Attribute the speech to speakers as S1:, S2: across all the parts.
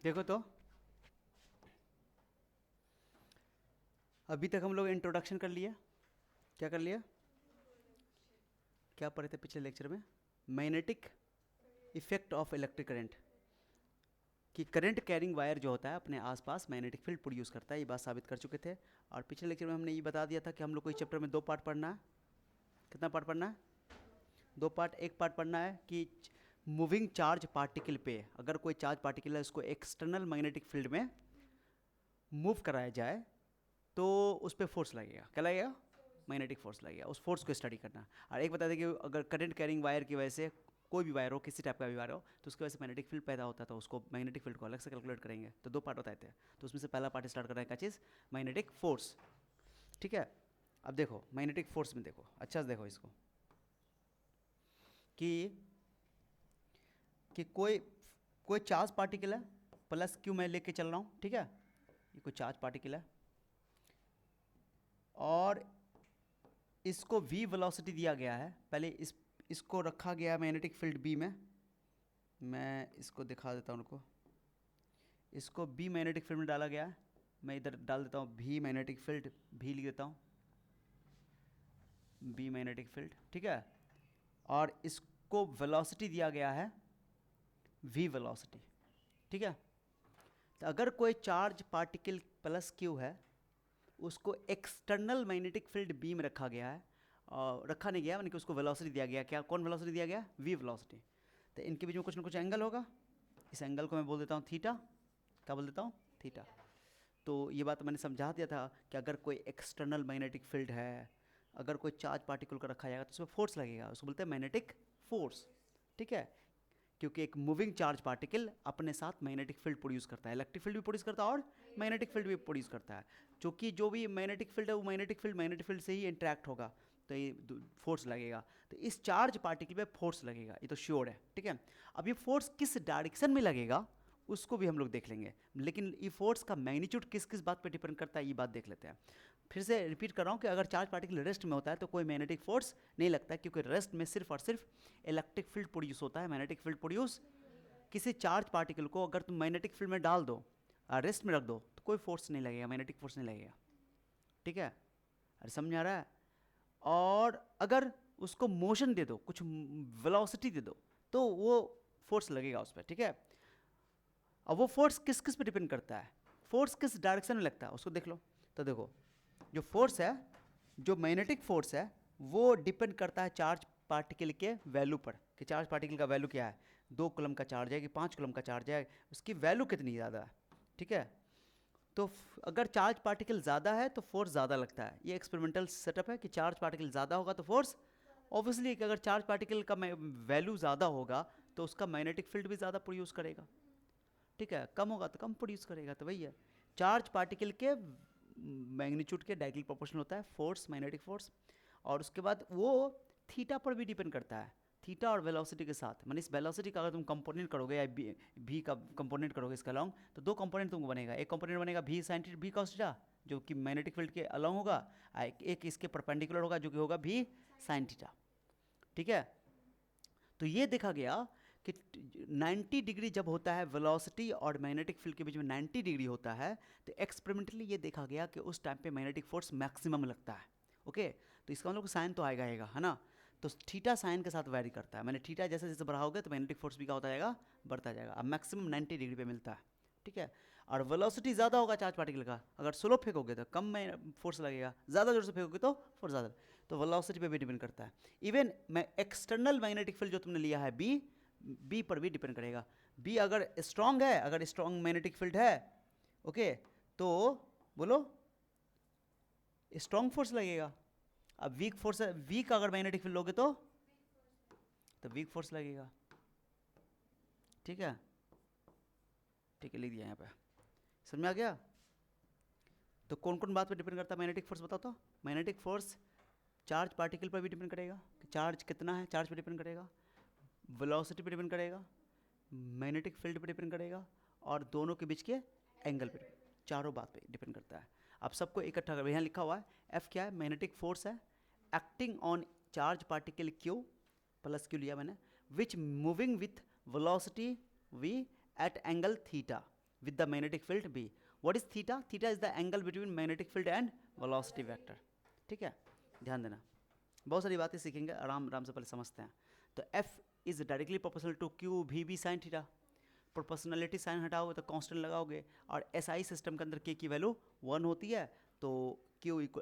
S1: देखो तो अभी तक हम लोग इंट्रोडक्शन कर लिया। क्या कर लिया? क्या पढ़े थे पिछले लेक्चर में? Magnetic effect of electric current, कि करंट कैरिंग वायर जो होता है अपने आसपास मैग्नेटिक फील्ड प्रोड्यूस करता है। ये बात साबित कर चुके थे। और पिछले लेक्चर में हमने ये बता दिया था कि हम लोग को इस चैप्टर में 2 पार्ट पढ़ना है। कितना पार्ट पढ़ना है? 2 पार्ट। एक पार्ट पढ़ना है कि मूविंग चार्ज पार्टिकल पे अगर कोई चार्ज पार्टिकल है उसको एक्सटर्नल मैग्नेटिक फील्ड में मूव कराया जाए तो उस पर फोर्स लगेगा। क्या लगेगा? मैग्नेटिक फोर्स लगेगा। उस फोर्स को स्टडी करना। और एक बता दें कि अगर करंट कैरिंग वायर की वजह से कोई भी वायर हो, किसी टाइप का भी वायर हो, तो उसकी वजह से मैग्नेटिक फील्ड पैदा होता है, तो उसको मैग्नेटिक फील्ड को अलग से कैलकुलेट करेंगे। तो 2 पार्ट बताए थे, तो उसमें से पहला पार्ट स्टार्ट कर रहे हैं। क्या चीज़? Magnetic force. ठीक है। अब देखो मैग्नेटिक फोर्स में देखो, अच्छा से देखो इसको, कि कोई चार्ज पार्टिकल है, प्लस क्यू मैं लेके चल रहा हूँ। ठीक है, ये कोई चार्ज पार्टिकल है और इसको v वेलोसिटी दिया गया है। पहले इसको रखा गया है मैग्नेटिक फील्ड b में। मैं इसको दिखा देता हूँ उनको। इसको b मैग्नेटिक फील्ड में डाला गया है। मैं इधर डाल देता हूँ v मैग्नेटिक फील्ड, v लिख देता हूँ, b मैग्नेटिक फील्ड। ठीक है। और इसको वेलोसिटी दिया गया है v वेलोसिटी। ठीक है। तो अगर कोई चार्ज पार्टिकल प्लस q है, उसको एक्सटर्नल मैग्नेटिक फील्ड बी में रखा गया है, और रखा नहीं गया, यानी कि उसको वेलोसिटी दिया गया। क्या? कौन वेलोसिटी दिया गया? V velocity. तो इनके बीच में कुछ ना कुछ एंगल होगा। इस एंगल को मैं बोल देता हूँ थीटा। क्या बोल देता हूँ? थीटा। तो ये बात मैंने समझा दिया था कि अगर कोई एक्सटर्नल मैग्नेटिक फील्ड है, अगर कोई चार्ज पार्टिकल को रखा जाएगा तो उसमें फोर्स लगेगा, उसको बोलते हैं मैग्नेटिक फोर्स। ठीक है। क्योंकि एक मूविंग चार्ज पार्टिकल अपने साथ मैग्नेटिक फील्ड प्रोड्यूस करता है, इलेक्ट्रिक फील्ड भी प्रोड्यूस करता है और मैग्नेटिक फील्ड भी प्रोड्यूस करता है। क्योंकि जो भी मैग्नेटिक फील्ड है वो मैग्नेटिक फील्ड से ही इंटरेक्ट होगा, तो ये फोर्स लगेगा। तो इस चार्ज पार्टिकल पे फोर्स लगेगा, ये तो श्योर है। ठीक है। अब ये फोर्स किस डायरेक्शन में लगेगा उसको भी हम लोग देख लेंगे, लेकिन ये फोर्स का मैग्नीट्यूड किस किस बात पे डिपेंड करता है ये बात देख लेते हैं। फिर से रिपीट कर रहा हूँ कि अगर चार्ज पार्टिकल रेस्ट में होता है तो कोई मैग्नेटिक फोर्स नहीं लगता है, क्योंकि रेस्ट में सिर्फ और सिर्फ इलेक्ट्रिक फील्ड प्रोड्यूस होता है। मैग्नेटिक फील्ड प्रोड्यूस, किसी चार्ज पार्टिकल को अगर तुम मैग्नेटिक फील्ड में डाल दो, रेस्ट में रख दो, तो कोई फोर्स नहीं लगेगा, मैग्नेटिक फोर्स नहीं लगेगा। ठीक है। अरे समझ आ रहा है? और अगर उसको मोशन दे दो, कुछ वेलोसिटी दे दो, तो वो फोर्स लगेगा उस पर। ठीक है। अब वो फोर्स किस किस पे डिपेंड करता है, फोर्स किस डायरेक्शन में लगता है उसको देख लो। तो देखो, जो फोर्स है, जो मैग्नेटिक फोर्स है, वो डिपेंड करता है चार्ज पार्टिकल के वैल्यू पर, कि चार्ज पार्टिकल का वैल्यू क्या है। 2 कूलम का चार्ज है कि 5 कूलम का चार्ज है, उसकी वैल्यू कितनी ज़्यादा है। ठीक है। तो अगर चार्ज पार्टिकल ज़्यादा है तो फोर्स ज़्यादा लगता है। ये एक्सपेरिमेंटल सेटअप है कि चार्ज पार्टिकल ज़्यादा होगा तो फोर्स, ऑब्वियसली कि अगर चार्ज पार्टिकल का वैल्यू ज़्यादा होगा तो उसका मैग्नेटिक फील्ड भी ज़्यादा प्रोड्यूस करेगा। ठीक है। कम होगा तो कम प्रोड्यूस करेगा। तो वही है, चार्ज पार्टिकल के मैग्नीट्यूड के डायरेक्टली प्रोपोर्शनल होता है फोर्स, मैग्नेटिक फोर्स। और उसके बाद वो थीटा पर भी डिपेंड करता है, थीटा और वेलोसिटी के साथ। माने इस वेलोसिटी का अगर तुम कंपोनेंट करोगे या भी का कंपोनेंट करोगे इसका अलॉन्ग, तो 2 कंपोनेंट तुमको बनेगा। एक कंपोनेंट बनेगा भी साइन थीटा, भी कॉस थीटा, जो कि मैग्नेटिक फील्ड के अलॉन्ग होगा। एक इसके परपेंडिकुलर होगा जो कि होगा भी साइन थीटा। ठीक है। तो ये देखा गया कि 90 डिग्री जब होता है वेलोसिटी और मैग्नेटिक फील्ड के बीच में 90 डिग्री होता है, तो एक्सपेरिमेंटली ये देखा गया कि उस टाइम पे मैग्नेटिक फोर्स मैक्सिमम लगता है। ओके। तो इसका मतलब साइन तो आएगा है ना। तो थीटा साइन के साथ वैरी करता है। मैंने थीटा जैसे जैसे बढ़ाओगे तो मैग्नेटिक फोर्स भी क्या होता जाएगा? बढ़ता जाएगा। अब मैक्सिमम 90 डिग्री पे मिलता है। ठीक है। और वेलोसिटी ज़्यादा होगा चार्ज पार्टिकल का, अगर स्लो फेंकोगे तो कम में फोर्स लगेगा, ज़्यादा जोर से फेंकोगे तो फोर्स ज़्यादा। तो वेलोसिटी पे भी डिपेंड करता है। इवन मैं एक्सटर्नल मैग्नेटिक फील्ड जो तुमने लिया है बी पर भी डिपेंड करेगा। बी अगर स्ट्रांग है, अगर स्ट्रांग मैग्नेटिक फील्ड है, ओके, तो बोलो स्ट्रांग फोर्स लगेगा। अब वीक फोर्स, वीक अगर मैग्नेटिक फील्ड लोगे तो वीक फोर्स लगेगा। ठीक है। ठीक है, लिख दिया यहाँ पे। समझ में आ गया? तो कौन कौन बात पे डिपेंड करता है मैग्नेटिक फोर्स बताओ तो? मैग्नेटिक फोर्स चार्ज पार्टिकल पर भी डिपेंड करेगा कि चार्ज कितना है, चार्ज पे डिपेंड करेगा, वेलोसिटी पे डिपेंड करेगा, मैग्नेटिक फील्ड पे डिपेंड करेगा, और दोनों के बीच के एंगल पे, चारों बात पे डिपेंड करता है। अब सबको इकट्ठा कर, यहाँ लिखा हुआ है एफ क्या है? मैग्नेटिक फोर्स है acting on charge particle Q, plus Q लिया मैंने, which moving with velocity V at angle theta, with the magnetic field b. What is theta? Theta is the angle between magnetic field and velocity vector. ठीक है, ध्यान देना, बहुत सारी बातें सीखेंगे, आराम आराम से पहले समझते हैं. तो F is directly proportional to Q we B sine theta. Proportionality sine हटाओगे तो कांस्टेंट लगाओगे, और SI सिस्टम के अंदर K की वैल्यू 1 होती है, तो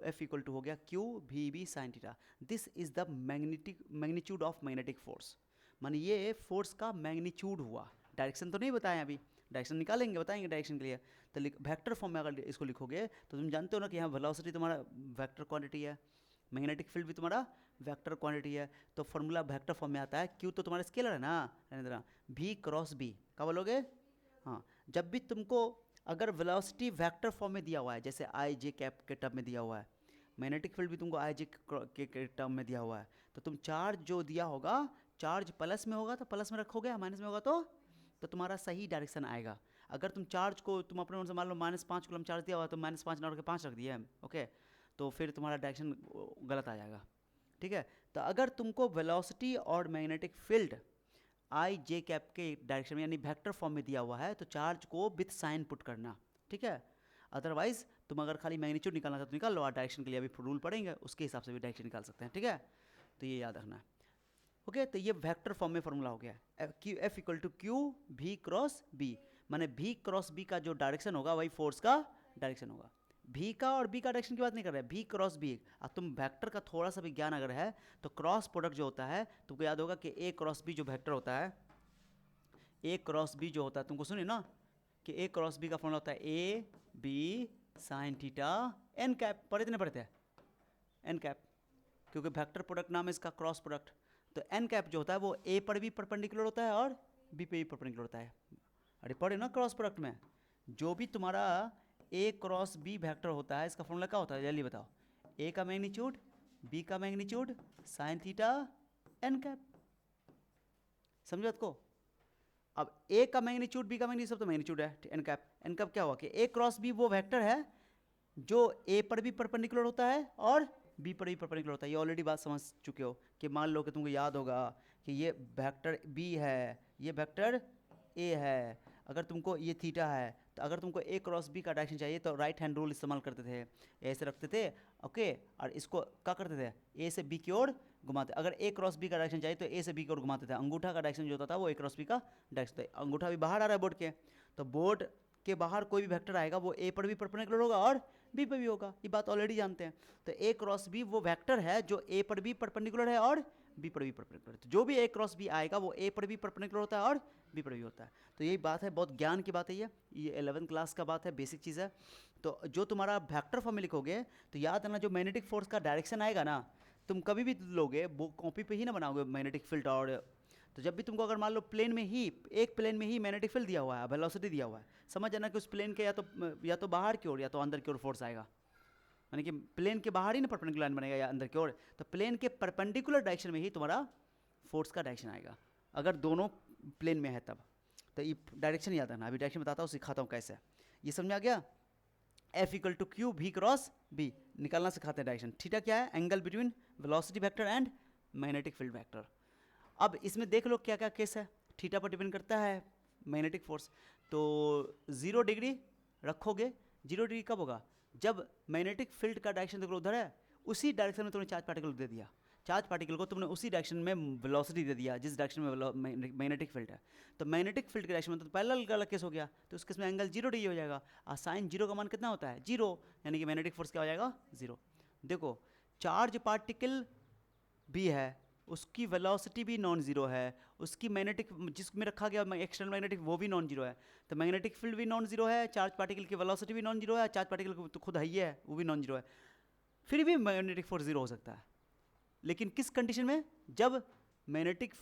S1: F इक्वल टू हो गया q we B sine theta. This is the magnitude of magnetic force. माने ये फोर्स का मैग्नीट्यूड हुआ. डायरेक्शन तो नहीं बताया अभी, डायरेक्शन निकालेंगे, बताएंगे डायरेक्शन के लिए. तो वेक्टर फॉर्म में अगर इसको लिखोगे तो तुम जानते हो ना कि यहाँ वेलोसिटी तुम्हारा वेक्टर क्वांटिटी है, मैग्नेटिक फील्ड भी तुम्हारा वेक्टर क्वांटिटी है. तो फॉर्मूला वेक्टर फॉर्म में आता है. क्यू तो तुम्हारा स्केलर है ना, रहने देना. भी क्रॉस बी क्या बोलोगे? हाँ, जब भी तुमको अगर वेलोसिटी वेक्टर फॉर्म में दिया हुआ है, जैसे आई जे कैप के टर्म में दिया हुआ है, मैग्नेटिक फील्ड भी तुमको आई जे के टर्म में दिया हुआ है, तो तुम चार्ज जो दिया होगा, चार्ज प्लस में होगा तो प्लस में रखोगे, माइनस में होगा तो तुम्हारा सही डायरेक्शन आएगा. अगर तुम चार्ज को तुम अपने मन से मान लो -5 कूलम चार्ज दिया हुआ तो -5 ना रख के 5 रख दिया, ओके, तो फिर तुम्हारा डायरेक्शन गलत आ जाएगा. ठीक है, तो अगर तुमको वेलोसिटी और magnetic field I J cap के डायरेक्शन में यानी वेक्टर फॉर्म में दिया हुआ है, तो चार्ज को विथ साइन पुट करना. ठीक है, अदरवाइज तुम अगर खाली मैग्नीट्यूड निकालना था तो निकाल लो, और डायरेक्शन के लिए अभी रूल पढ़ेंगे, उसके हिसाब से भी डायरेक्शन निकाल सकते हैं. ठीक है, तो ये याद रखना है. ओके, तो ये वेक्टर फॉर्म में फॉर्मूला हो गया. F equal to q v cross B, माने भी क्रॉस बी का जो डायरेक्शन होगा वही फोर्स का डायरेक्शन होगा. भी का और बी का डायरेक्शन की बात नहीं कर रहे हैं, भी क्रॉस बी. अब तुम वेक्टर का थोड़ा सा भी ज्ञान अगर है तो क्रॉस प्रोडक्ट जो होता है तुमको याद होगा कि ए क्रॉस बी जो वेक्टर होता है, ए क्रॉस बी जो होता है, तुमको सुनिए ना कि ए क्रॉस बी का फॉर्मूला होता है A B sine theta n cap. पढ़े नहीं पढ़ते हैं एन कैप, क्योंकि वेक्टर प्रोडक्ट नाम है इसका क्रॉस प्रोडक्ट. तो एन कैप जो होता है वो ए पर भी परपेंडिकुलर होता है और बी पे भी परपेंडिकुलर होता है. अरे पढ़े ना क्रॉस प्रोडक्ट में, जो भी तुम्हारा ए क्रॉस बी वेक्टर होता है इसका फॉर्मूला क्या होता है जल्दी बताओ? ए का मैग्नीट्यूड, बी का magnitude, sine theta n cap. समझो बात को? अब ए का मैग्नीट्यूड, बी का मैग्नीट्यूड, सब तो मैग्नीट्यूड है. एन कैप, एन कैप क्या हुआ कि ए क्रॉस बी वो वेक्टर है जो ए पर भी परपेंडिकुलर होता है और बी पर भी परपेंडिकुलर होता है. ये ऑलरेडी बात समझ चुके हो कि मान लो कि तुमको याद होगा कि ये वेक्टर बी है, ये वेक्टर ए है, अगर तुमको ये थीटा है, तो अगर तुमको ए क्रॉस बी का डायरेक्शन चाहिए तो राइट हैंड रूल इस्तेमाल करते थे, ऐसे रखते थे, ओके, और इसको क्या करते थे, ए से बी की ओर घुमाते. अगर ए क्रॉस बी का डायरेक्शन चाहिए तो ए से बी की ओर घुमाते थे. अंगूठा का डायरेक्शन जो होता था वो ए क्रॉस बी का डायरेक्शन था. अंगूठा भी बाहर आ रहा है बोर्ड के, तो बोर्ड के बाहर कोई भी वेक्टर आएगा वो ए पर भी परपेंडिकुलर होगा और बी पर भी होगा. ये बात ऑलरेडी जानते हैं. तो ए क्रॉस बी वो वेक्टर है जो ए पर भी परपेंडिकुलर है और बी पर भी परपेंडिकुलर है. तो जो भी ए क्रॉस बी आएगा वो ए पर भी परपेंडिकुलर होता है और बी पर भी होता है. तो यही बात है, बहुत ज्ञान की बात है ये 11th क्लास का बात है, बेसिक चीज़ है. तो जो तुम्हारा वेक्टर फॉर्म में लिखोगे तो याद रखना जो मैग्नेटिक फोर्स का डायरेक्शन आएगा ना, तुम कभी भी लोगे वो कॉपी पे ही ना बनाओगे मैग्नेटिक फील्ड. और तो जब भी तुमको अगर मान लो प्लेन में ही, एक प्लेन में ही मैग्नेटिक फील्ड दिया हुआ है, वेलोसिटी दिया हुआ है, समझ जाना कि उस प्लेन के या तो बाहर की ओर या तो अंदर की ओर फोर्स आएगा. यानी कि प्लेन के बाहर ही ना परपेंडिकुलर लाइन बनेगा या अंदर की ओर, तो प्लेन के परपेंडिकुलर डायरेक्शन में ही तुम्हारा फोर्स का डायरेक्शन आएगा अगर दोनों प्लेन में है तब. तो ये डायरेक्शन याद रखना. अभी डायरेक्शन बताता हूँ, सिखाता हूँ कैसे. ये समझ आ गया? F equal to q v cross B निकालना सिखाते हैं डायरेक्शन. थीटा क्या है? Angle between velocity vector and magnetic field vector. अब इसमें देख लो क्या क्या केस है. थीटा पर डिपेंड करता है मैग्नेटिक फोर्स, तो 0 डिग्री रखोगे. 0 डिग्री कब होगा? जब मैग्नेटिक फील्ड का डायरेक्शन देखो उधर है, उसी डायरेक्शन में तुमने चार्ज पार्टिकल दे दिया. चार्ज पार्टिकल को तुमने उसी डायरेक्शन में वेलोसिटी दे दिया जिस डायरेक्शन में मैग्नेटिक फील्ड है. तो मैग्नेटिक फील्ड के डायरेक्शन में तो पैरेलल का केस हो गया, तो उस केस में एंगल 0 डिग्री हो जाएगा. और साइन 0 का मान कितना होता है? 0, यानी कि मैग्नेटिक फोर्स क्या हो जाएगा? 0. देखो चार्ज पार्टिकल भी है, उसकी वेलोसिटी भी नॉन जीरो है, उसकी मैग्नेटिक जिसमें रखा गया एक्सटर्नल मैग्नेटिक वो भी नॉन जीरो है. तो मैग्नेटिक फील्ड भी नॉन जीरो है, चार्ज पार्टिकल की वेलोसिटी भी नॉन जीरो है, चार्ज पार्टिकल तो खुद ही है वो भी नॉन जीरो है. फिर भी मैग्नेटिक फोर्स जीरो हो सकता है, लेकिन किस कंडीशन में? जब मैग्नेटिक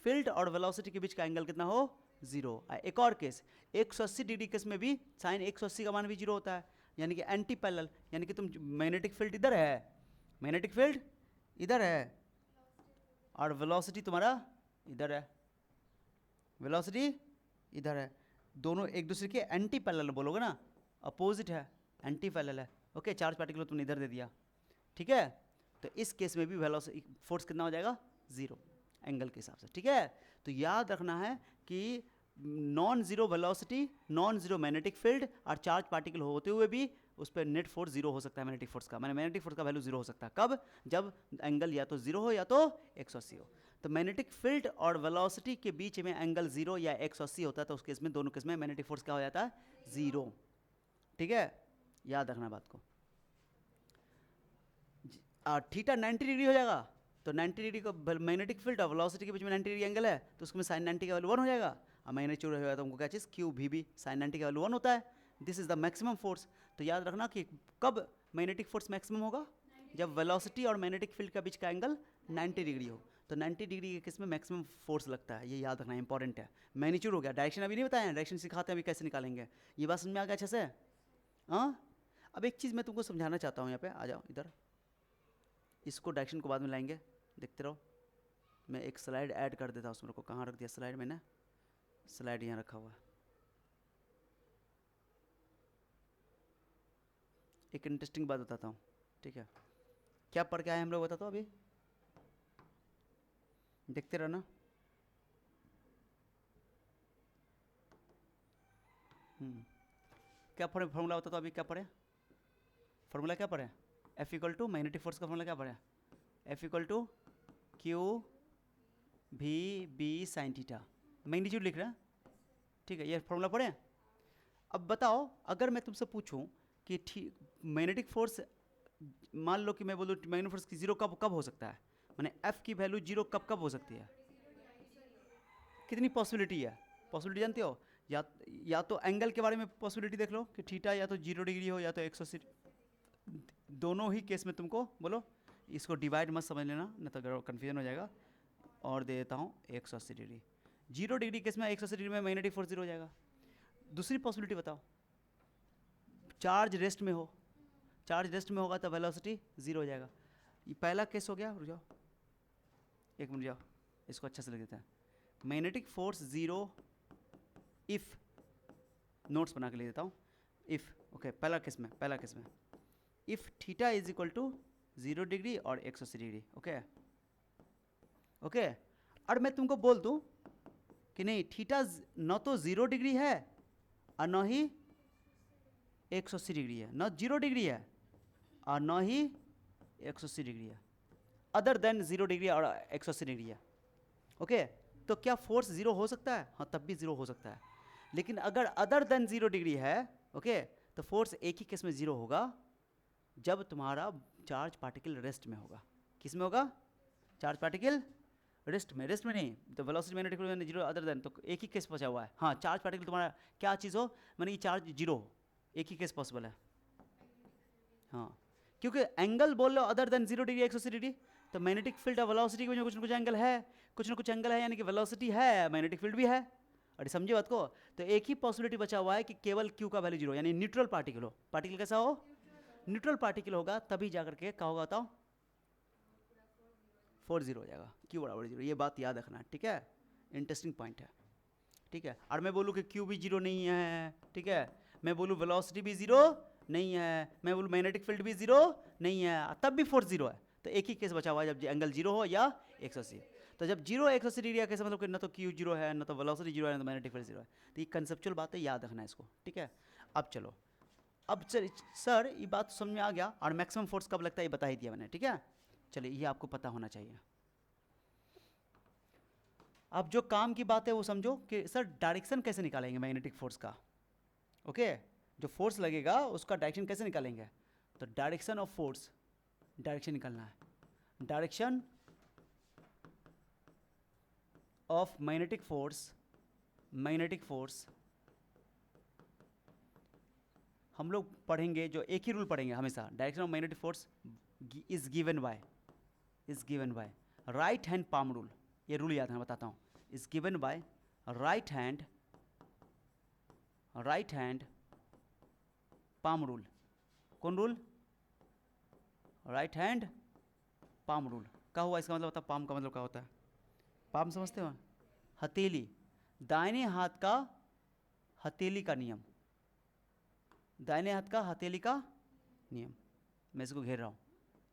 S1: फील्ड और वेलोसिटी के बीच का एंगल कितना हो? 0. एक और केस 180 डिग्री केस में भी साइन 180 का मान भी 0 होता है, यानी कि एंटी पैरेलल. यानी कि तुम मैग्नेटिक फील्ड इधर है, मैग्नेटिक फील्ड इधर है और वेलोसिटी तुम्हारा इधर है, वेलोसिटी इधर है. दोनों एक दूसरे के एंटी पैरेलल बोलोगे ना, अपोजिट है, एंटी पैरेलल है. ओके, चार्ज पार्टिकल तुमने इधर दे दिया, ठीक है. तो इस केस में भी वेलोसिटी फोर्स कितना हो जाएगा? 0 एंगल के हिसाब से. ठीक है, तो याद रखना है कि non zero velocity, non zero magnetic field और चार्ज पार्टिकल होते हुए भी उस पर नेट फोर्स जीरो हो सकता है मैग्नेटिक फोर्स का, मैंने मैग्नेटिक फोर्स का वैल्यू जीरो हो सकता है कब, जब एंगल या तो जीरो हो या तो 180 हो। तो मैग्नेटिक फील्ड और वेलोसिटी के बीच में एंगल जीरो या 180 होता है, तो उस केस में दोनों केस में मैग्नेटिक फोर्स क्या हो जाता है, जीरो। ठीक है, याद रखना बात को। थीटा 90 डिग्री हो जाएगा, तो 90 डिग्री का मैग्नेटिक फील्ड और वेलोसिटी के बीच में 90 डिग्री एंगल है, तो उसमें साइन 90 का वैल्यू 1 हो जाएगा। और मैग्नीट्यूड होगा तो हमको क्या चीज़ क्यू भी साइन 90 का वैल्यू 1 होता है। This is the maximum force. तो याद रखना कि कब मैग्नेटिक फोर्स मैक्सिमम होगा, जब वेलोसिटी और मैग्नेटिक फील्ड के बीच का एंगल 90 डिग्री हो। तो 90 डिग्री के केस में मैक्सिमम फोर्स लगता है, ये याद रखना इंपॉर्टेंट है। मैग्नीट्यूड हो गया, डायरेक्शन अभी नहीं बताया, डायरेक्शन सिखाते हैं अभी कैसे निकालेंगे। ये बात समझ में आ गया अच्छे से? हाँ, अब एक चीज़ मैं तुमको समझाना चाहता हूँ, यहाँ पे आ जाओ इधर, इसको डायरेक्शन को बाद में लाएंगे, देखते रहो। मैं एक स्लाइड ऐड कर देता हूँ उसमें को, कहाँ रख दिया स्लाइड मैंने, स्लाइड यहाँ रखा हुआ है। एक इंटरेस्टिंग बात बताता हूँ, ठीक है? क्या पढ़ के आए हम लोग बताता हूँ, अभी देखते रहना। क्या पढ़े फॉर्मूला बताता हूँ अभी, क्या पढ़े फॉर्मूला, क्या पढ़े? F equal to magnetic force का फॉर्मूला क्या पढ़े? F equal to q v B sine theta, magnitude लिख रहे हैं, ठीक है? ये फॉर्मूला पढ़े। अब बताओ, अगर मैं तुमसे पूछूं कि मैग्नेटिक फोर्स, मान लो कि मैं बोलूँ मैग्नेटिक फोर्स की जीरो कब कब हो सकता है, मैंने F की वैल्यू जीरो कब कब हो सकती है? कितनी पॉसिबिलिटी है? पॉसिबिलिटी जानते हो? या तो एंगल के बारे में पॉसिबिलिटी देख लो कि थीटा या तो 0 डिग्री हो या तो 180, दोनों ही केस में तुमको बोलो, इसको डिवाइड मत समझ लेना, नहीं तो कन्फ्यूजन हो जाएगा। और दे देता हूँ 180 डिग्री, 0 डिग्री केस में 180 डिग्री में मैग्नेटिक फोर्स जीरो हो जाएगा। दूसरी पॉसिबिलिटी बताओ, चार्ज रेस्ट में हो, चार्ज रेस्ट में होगा तो वेलोसिटी जीरो हो जाएगा। ये पहला केस हो गया। रुक जाओ, एक मिनट जाओ, इसको अच्छा से लिख देते हैं। Magnetic force zero if, notes बना के लिख देता हूँ, इफ, ओके, पहला केस में if theta is equal to 0 degree और 180 डिग्री, ओके। और मैं तुमको बोल दूं कि नहीं, थीटा न तो 0 डिग्री है और न ही 180 डिग्री है, न 0 डिग्री है और न ही 180 डिग्री है, अदर देन 0 डिग्री और 180 डिग्री है, ओके। तो क्या फोर्स जीरो हो सकता है? हाँ, तब भी जीरो हो सकता है। लेकिन अगर अदर देन 0 डिग्री है, ओके, तो फोर्स एक ही केस में जीरो होगा, जब तुम्हारा चार्ज पार्टिकल रेस्ट में होगा। किस में होगा? चार्ज पार्टिकल रेस्ट में, रेस्ट में नहीं तो velocity magnetic field zero other than, तो एक ही केस बचा हुआ है। हाँ, चार्ज पार्टिकल तुम्हारा क्या चीज़ हो, मैंने ये चार्ज जीरो हो, एक ही केस पॉसिबल है। हाँ, क्योंकि एंगल बोल लो अदर देन 0 डिग्री 180 डिग्री, तो मैग्नेटिक फील्ड और वेलोसिटी के बीच में कुछ ना कुछ एंगल है, कुछ ना कुछ एंगल है, यानी कि वेलोसिटी है, मैग्नेटिक फील्ड भी है। अरे समझे बात को? तो एक ही पॉसिबिलिटी बचा हुआ है कि केवल क्यू का वैल्यू जीरो, यानी न्यूट्रल पार्टिकल हो। पार्टिकल कैसा हो? न्यूट्रल पार्टिकल होगा, तभी जाकर के क्या होगा बताओ? 4 जीरो हो जाएगा, क्यू बराबर जीरो। ये बात याद रखना, ठीक है? इंटरेस्टिंग पॉइंट है, ठीक है? और मैं बोलूँ कि क्यू भी जीरो नहीं है, ठीक है? मैं बोलूँ वेलोसिटी भी जीरो नहीं है, मैं बोलूँ मैग्नेटिक फील्ड भी जीरो नहीं है, तब भी फोर्स जीरो है। तो एक ही केस बचा हुआ है, जब एंगल जीरो हो या 180। तो जब जीरो 180 डिग्री कैसे, मतलब कि न तो क्यू जीरो है, न तो वेलोसिटी जीरो है, न तो मैग्नेटिक फील्ड जीरो है। तो ये कंसेप्चुअल बात है, याद रखना है इसको, ठीक है? अब चलो, अब सर ये बात समझ में आ गया, और मैक्सिमम फोर्स कब लगता है ये बता ही दिया मैंने, ठीक है? चलिए, ये आपको पता होना चाहिए। अब जो काम की बात है वो समझो कि सर डायरेक्शन कैसे निकालेंगे मैग्नेटिक फोर्स का, ओके? जो फोर्स लगेगा उसका डायरेक्शन कैसे निकालेंगे? तो डायरेक्शन ऑफ फोर्स, डायरेक्शन निकालना है, direction of magnetic force, magnetic force हम लोग पढ़ेंगे, जो एक ही रूल पढ़ेंगे हमेशा, direction of magnetic force is given by right hand palm rule. ये रूल याद है, मैं बताता हूँ। Is given by right hand palm rule. कौन rule? Right hand palm rule. क्या हुआ इसका मतलब? होता पाम का मतलब क्या होता है? पाम समझते हो? हथेली, दाहिने हाथ का हथेली का नियम, दाहिने हाथ का हथेली का नियम। मैं इसको घेर रहा हूँ।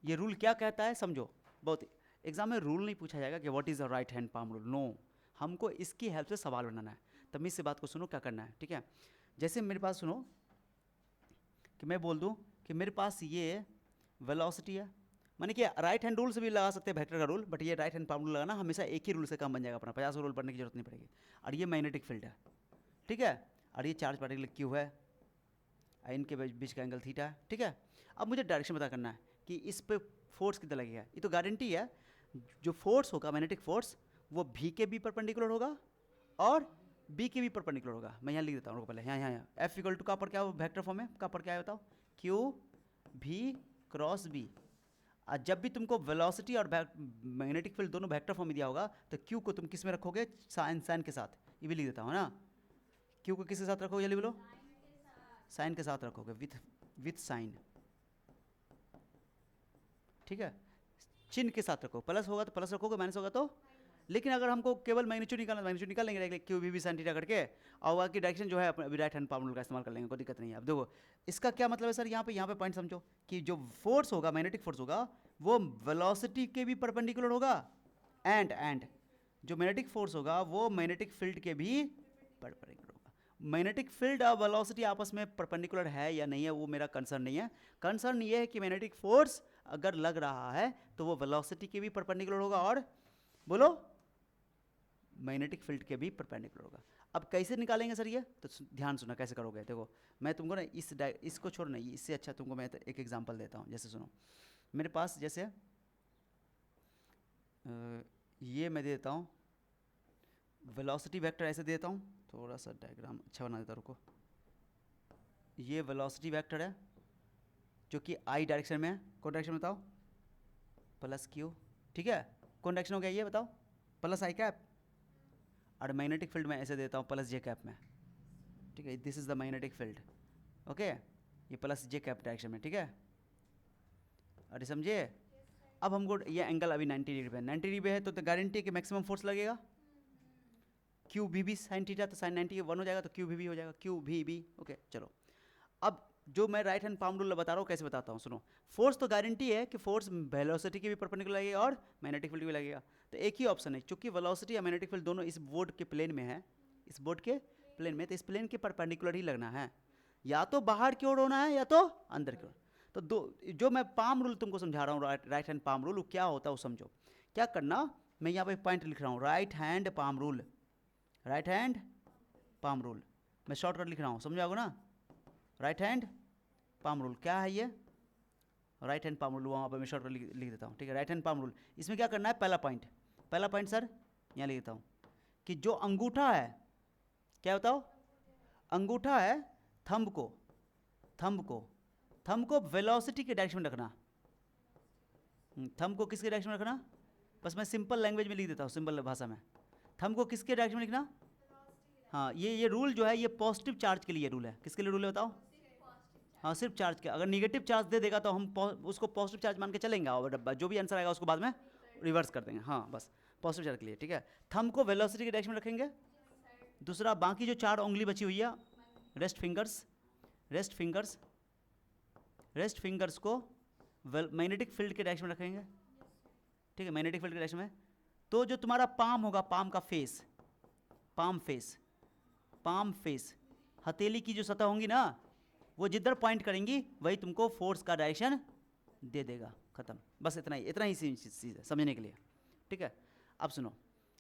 S1: ये रूल क्या कहता है समझो। बहुत एग्जाम में रूल नहीं पूछा जाएगा कि what is the right hand palm rule, no, हमको इसकी हेल्प से सवाल बनाना है। तमीज़ से बात को सुनो क्या करना है, ठीक है। जैसे मेरे पास सुनो कि मैं बोल दूं कि मेरे पास ये वेलोसिटी है, माने कि राइट हैंड रूल से भी लगा सकते हैं वेक्टर का रूल, बट ये राइट हैंड पाम रूल लगाना हमेशा एक ही रूल से काम बन जाएगा अपना, 50 रूल पढ़ने की जरूरत नहीं पड़ेगी। और ये मैग्नेटिक फील्ड है, ठीक है, और ये चार्ज पार्टिकल क्यू है, इनके बीच का एंगल थीटा है, ठीक है। अब मुझे डायरेक्शन पता करना है कि इस पे फोर्स कितना लगेगा। ये तो गारंटी है जो फोर्स होगा मैग्नेटिक फोर्स वो भी के भी परपेंडिकुलर होगा और बी के भी परपेंडिकुलर होगा। मैं यहाँ लिख देता हूँ पहले, यहाँ एफ इक्वल टू का पर क्या हो वेक्टर फॉर्म में, का पर क्या है बताओ, क्यू भी क्रॉस बी। और जब भी तुमको वेलोसिटी और मैग्नेटिक फील्ड दोनों वेक्टर फॉर्म में दिया होगा तो क्यू को तुम किस में रखोगे, साइन के साथ, ये भी लिख देता हूँ ना। क्यू को किसके साथ रखोगे, जल्दी बोलो, साइन के साथ रखोगे, विथ साइन, ठीक है। चिन्ह के साथ रखो, प्लस होगा तो प्लस रखोगे, माइनस होगा तो, लेकिन अगर हमको केवल मैग्नीट्यूड निकालना, मैग्नीट्यूड निकाल लेंगे क्यू भी साइन थीटा करके, और बाकी डायरेक्शन जो है अभी राइट हैंड पाम रूल का इस्तेमाल कर लेंगे, कोई दिक्कत नहीं है। अब देखो इसका क्या मतलब है सर, यहाँ पे पॉइंट समझो कि जो फोर्स होगा मैग्नेटिक फोर्स होगा वो वेलोसिटी के भी परपेंडिकुलर होगा, एंड जो मैग्नेटिक फोर्स होगा वो मैग्नेटिक फील्ड के भी परपेंडिकुलर होगा। मैग्नेटिक फील्ड और वेलोसिटी आपस में परपेंडिकुलर है या नहीं है वो मेरा कंसर्न नहीं है, कंसर्न ये है कि मैग्नेटिक फोर्स अगर लग रहा है तो वो वेलोसिटी के भी परपेंडिकुलर होगा और बोलो मैग्नेटिक फील्ड के भी परपेंडिकुलर होगा। अब कैसे निकालेंगे सर ये, तो ध्यान सुना कैसे करोगे। देखो मैं तुमको ना इसको छोड़ो ना, इससे अच्छा तुमको मैं एक एग्जांपल देता हूँ। जैसे सुनो मेरे पास जैसे ये मैं दे देता हूँ वेलोसिटी वेक्टर, ऐसे दे देता हूँ, थोड़ा सा डायग्राम अच्छा बना देता, रुको। ये वेलोसिटी वेक्टर है जो कि आई डायरेक्शन में है, कौन डायरेक्शन बताओ, प्लस क्यू, ठीक है। कौन डायरेक्शन हो गया ये बताओ, प्लस आई कैप। और मैग्नेटिक फील्ड में ऐसे देता हूँ प्लस जे कैप में, ठीक है। This is the magnetic field, okay, ये प्लस जे कैप डायरेक्शन में, ठीक है। अरे समझिए, अब हमको ये एंगल अभी 90 डिग्री पे है, 90 डिग्री पे है तो गारंटी कि मैक्सिमम फोर्स लगेगा। क्यू भी साइन थीटा तो साइन 90 1 हो जाएगा तो क्यू भी हो जाएगा, क्यू भी, ओके। चलो अब जो मैं राइट हैंड पाम रूल बता रहा हूँ कैसे बताता हूँ, सुनो। फोर्स तो गारंटी है कि फोर्स वेलोसिटी की भी परपेंडिकुलर लगेगा और मैग्नेटिक फील्ड भी लगेगा, तो एक ही ऑप्शन है, चूंकि वेलोसिटी या मैग्नेटिक फील्ड दोनों इस बोर्ड के प्लेन में है, इस बोर्ड के प्लेन में, तो इस प्लेन के परपेंडिकुलर ही लगना है, या तो बाहर की ओर होना है या तो अंदर की ओर। तो जो मैं पाम रूल तुमको समझा रहा हूँ, राइट हैंड पाम रूल क्या होता है वो समझो। क्या करना, मैं यहाँ पे पॉइंट लिख रहा हूँ, right hand palm rule, right hand palm rule, मैं शॉर्टकट लिख रहा हूँ, समझाओगे ना। राइट हैंड पाम रूल क्या है, ये राइट हैंड पाम रूल, वहाँ पर मैं शॉर्टकट लिख देता हूँ, ठीक है। राइट हैंड पाम रूल, इसमें क्या करना है, पहला पॉइंट सर यहाँ लिख देता हूँ कि जो अंगूठा है, क्या बताओ, अंगूठा है, थंब को वेलोसिटी के डायरेक्शन में रखना। थंब को किसके डायरेक्शन में रखना, बस मैं सिंपल लैंग्वेज में लिख देता हूँ, सिंपल भाषा में। थंब को किसके डायरेक्शन में लिखना, हाँ, ये रूल जो है ये पॉजिटिव चार्ज के लिए रूल है, किसके लिए रूल है बताओ, हाँ सिर्फ चार्ज के। अगर निगेटिव चार्ज दे देगा तो हम उसको पॉजिटिव चार्ज मान के चलेंगे, और जो भी आंसर आएगा उसको बाद में रिवर्स कर देंगे, हाँ बस पॉजिटिव चार्ज के लिए, ठीक है। थंब को वेलोसिटी के डायरेक्शन में रखेंगे। दूसरा, बाकी जो 4 उंगली बची हुई है, रेस्ट फिंगर्स को मैग्नेटिक फील्ड के डायरेक्शन में रखेंगे, ठीक है, मैग्नेटिक फील्ड के डायरेक्शन में। तो जो तुम्हारा पाम होगा, पाम का फेस, पाम फेस, हथेली की जो सतह होंगी ना, वो जिधर पॉइंट करेंगी वही तुमको फोर्स का डायरेक्शन दे देगा, खत्म। बस इतना ही चीज़ है समझने के लिए, ठीक है। अब सुनो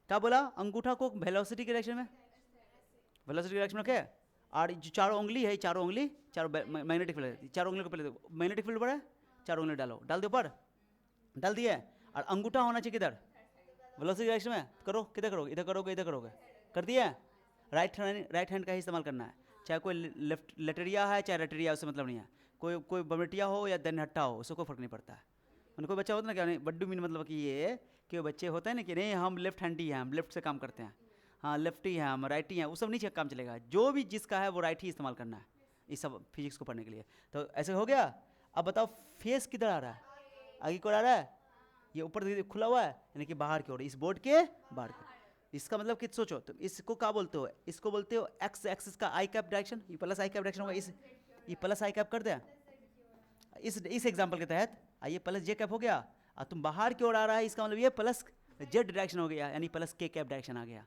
S1: क्या बोला, अंगूठा को वेलोसिटी के डायरेक्शन में, रखे, और जो 4 उंगली है, चारों मैग्नेटिक फील्ड, 4 उंगली को पहले देखो, मैग्नेटिक फील्ड पर है, 4 उंगली डाल दो ऊपर, डाल दिए। और अंगूठा होना चाहिए किधर, वेलोसिटी के डायरेक्शन में, करो किधर करोगे, इधर करोगे, कर दिए। राइट हैंड का ही इस्तेमाल करना है, चाहे कोई लेटरिया है चाहे रेटरिया, उससे मतलब नहीं है। कोई बमेटिया हो या दनहट्टा हो, उससे कोई फर्क नहीं पड़ता है। कोई बच्चा होता है ना, क्या नहीं बड्डू मीन, मतलब कि ये कि बच्चे होते हैं ना कि नहीं हम लेफ्ट हैंडी हैं, हम लेफ्ट से काम करते हैं, हाँ लेफ्टी हैं हम, राइटी हैं, वो सब नहीं काम चलेगा। जो भी जिसका है वो राइट ही इस्तेमाल करना है इस सब फिजिक्स को पढ़ने के लिए। तो ऐसे हो गया। अब बताओ फेस किधर आ रहा है, आगे को आ रहा है, ये ऊपर खुला हुआ है, यानी कि बाहर की ओर, इस बोर्ड के बाहर की। इसका मतलब कि सोचो तुम इसको क्या बोलते हो, इसको बोलते हो एक्स एक्सिस का आई कैप डायरेक्शन, ये प्लस आई कैप डायरेक्शन होगा, ये प्लस आई कैप कर दे। इस एग्जांपल के तहत ये प्लस जे कैप हो गया, और तुम बाहर की ओर आ रहा है, इसका मतलब ये प्लस जेड डायरेक्शन हो गया, यानी प्लस के कैप डायरेक्शन आ गया।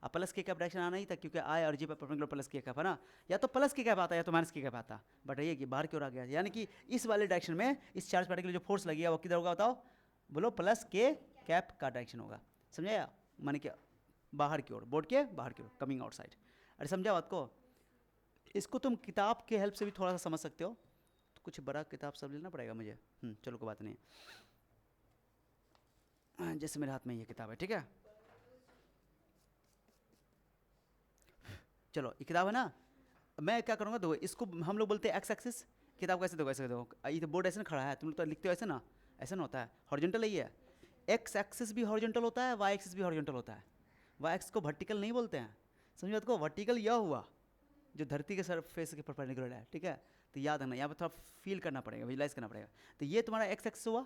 S1: अब प्लस के कैप डायरेक्शन आना ही था, क्योंकि आई और जी पर परपेंडिकुलर प्लस के कैप है ना, या तो प्लस के कैप आता या तो माइनस के कैप आता, बट ये कि बाहर की ओर आ गया, यानी कि इस वाले डायरेक्शन में इस चार्ज पार्टिकल जो फोर्स लगी है वो किधर होगा बताओ, बोलो प्लस के कैप का डायरेक्शन होगा, समझाया, माने क्या बाहर की ओर, बोर्ड के बाहर की ओर, कमिंग आउटसाइड। अरे समझा बात को, इसको तुम किताब के हेल्प से भी थोड़ा सा समझ सकते हो, तो कुछ बड़ा किताब सब लेना पड़ेगा मुझे, चलो कोई बात नहीं, जैसे मेरे हाथ में ये किताब है, ठीक है, चलो ये किताब है ना, मैं क्या करूँगा, दो इसको हम लोग बोलते हैं एक्स एक्सिस, किताब कैसे दो, ऐसे दो, ये तो बोर्ड ऐसे ना खड़ा है, तुम लोग तो लिखते हो ऐसे ना, ऐसा ना होता है, हॉरिजॉन्टल ही है, एक्स एक्सिस भी हॉरिजॉन्टल होता है, वाई एक्सिस भी हॉरिजॉन्टल होता है, वाई एक्सिस को वर्टिकल नहीं बोलते हैं, समझ बात को, वर्टिकल यह हुआ जो धरती के सरफेस के परपेंडिकुलर है, ठीक है, तो याद रखना, यहाँ पर थोड़ा फील करना पड़ेगा, विजुलाइज करना पड़ेगा, तो ये तुम्हारा एक्स एक्सिस हुआ,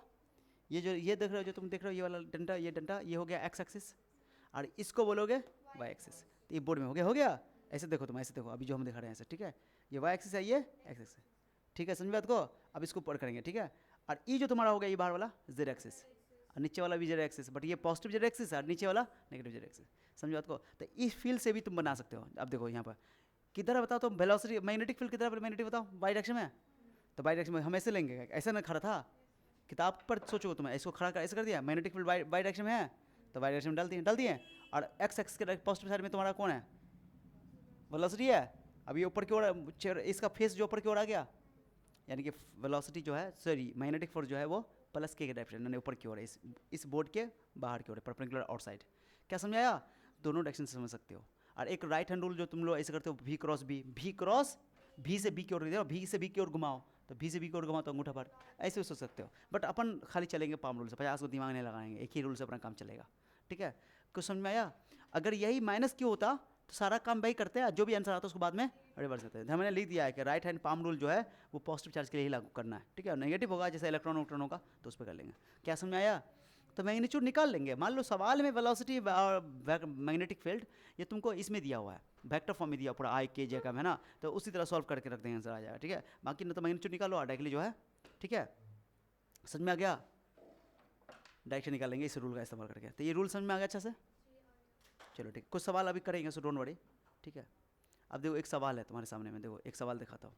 S1: ये जो ये देख रहे हो, जो तुम देख रहे हो ये वाला डंडा, ये हो गया एक्स एक्सिस, और इसको बोलोगे वाई एक्सिस, तो ये बोर्ड में हो गया, ऐसे देखो तुम, ऐसे देखो अभी जो हम दिखा रहे हैं ऐसे, ठीक है, ये वाई एक्सिस है, ये एक्स एक्सिस, ठीक है, समझ बात को, अब इसको पढ़ करेंगे, ठीक है, और ये जो तुम्हारा हो गया ये बाहर वाला जेड एक्सिस, और नीचे वाला भी जेड एक्सिस, बट ये पॉजिटिव जेड एक्सिस और नीचे वाला नेगेटिव जेड एक्सिस, समझ बात को, तो इस फील्ड से भी तुम बना सकते हो, अब देखो यहाँ पर किधर है बताओ, तो वेलोसिटी मैग्नेटिक फील्ड किधर है, मैग्नेटिक बताओ, वाई डायरेक्शन में, तो वाई डायरेक्शन में हम ऐसे लेंगे, ऐसा ना खड़ा था, किताब पर सोचो तुम्हें, इसको खड़ा कर ऐसे कर दिया, मैग्नेटिक फील्ड वाई डायरेक्शन में है, तो वाई डायरेक्शन में डाल दिए, और एक्स एक्स के पॉजिटिव साइड में तुम्हारा कौन है, वेलोसिटी है, अब ये ऊपर की ओर, इसका फेस जो ऊपर की ओर आ गया, यानी कि वेलोसिटी जो है, सॉरी मैग्नेटिक फोर्स जो है वो प्लस के डायरेक्शन यानी ऊपर की ओर है, इस बोर्ड के बाहर की ओर है, परपेंडिकुलर आउटसाइड, क्या समझाया, दोनों डायरेक्शन से समझ सकते हो, और एक राइट हैंड रूल जो तुम लोग ऐसे करते हो, वी क्रॉस भी से बी की ओर, भी से बी की ओर घुमाओ, तो भी से बी की ओर घुमाओ तो अंगूठा पर, ऐसे सोच सकते हो, बट अपन खाली चलेंगे पाम रूल से, 50 को दिमाग नहीं लगाएंगे, एक ही रूल से अपना काम चलेगा, ठीक है, कुछ समझ में आया, अगर यही माइनस क्यों होता तो सारा काम भाई करते हैं, जो भी आंसर आता है उसको बाद में रिवर्स करते हैं, हमने लिख दिया है कि राइट हैंड पाम रूल जो है वो पॉजिटिव चार्ज के लिए ही लागू करना है, ठीक है, नेगेटिव होगा जैसे इलेक्ट्रॉन होगा तो उस पर कर लेंगे, क्या समझ में आया, तो मैग्नीट्यूड निकाल लेंगे, मान लो सवाल में वेलोसिटी और मैग्नेटिक फील्ड ये तुमको इसमें दिया हुआ है, वेक्टर फॉर्म में दिया पूरा आई के जे का है ना, तो उसी तरह सॉल्व करके रख देंगे आंसर आ जाएगा, ठीक है, बाकी ना तो मैग्नीट्यूड निकालो और डायरेक्टली जो है, ठीक है, समझ में आ गया, डायरेक्शन निकालेंगे इस रूल का इस्तेमाल करके, तो ये रूल समझ में आ गया अच्छा से, चलो ठीक, कुछ सवाल अभी करेंगे सो डोंट वरी, ठीक है, अब देखो एक सवाल है तुम्हारे सामने में, देखो एक सवाल दिखाता हूँ,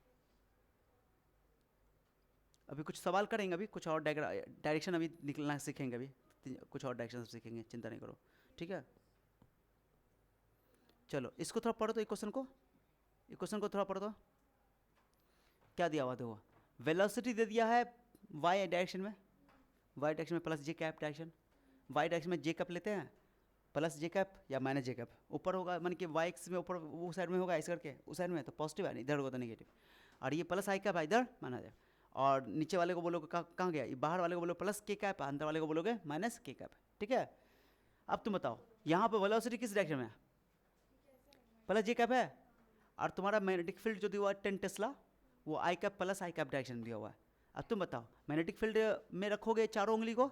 S1: अभी कुछ सवाल करेंगे, अभी कुछ और डायरेक्शन अभी निकलना सीखेंगे, अभी कुछ और डायरेक्शन सीखेंगे, चिंता नहीं करो, ठीक है, चलो इसको थोड़ा पढ़ो तो, एक क्वेश्चन को थोड़ा पढ़ो तो, क्या दिया हुआ देखो, वेलोसिटी दे दिया है वाई डायरेक्शन में प्लस जे कैप डायरेक्शन, वाई डायरेक्शन में जे कैप लेते हैं, प्लस जे कैप या माइनस जे कैप, ऊपर होगा मान कि वाई एक्स में ऊपर वो साइड में होगा ऐसे करके, उस साइड में तो पॉजिटिव है, इधर होगा तो नेगेटिव, और ये प्लस आई कैप है इधर माना जाए, और नीचे वाले को बोलोगे कहाँ गया, ये बाहर वाले को बोलोगे प्लस के कैप, अंदर वाले को बोलोगे माइनस के कैप, ठीक है, अब तुम बताओ यहाँ पर वेलोसिटी किस डायरेक्शन में है, प्लस जे कैप है, और तुम्हारा मैग्नेटिक फील्ड जो दिया हुआ है 10 टेस्ला, वो आई कैप प्लस आई कैप डायरेक्शन में दिया हुआ है, अब तुम बताओ मैग्नेटिक फील्ड में रखोगे चारों उंगली को,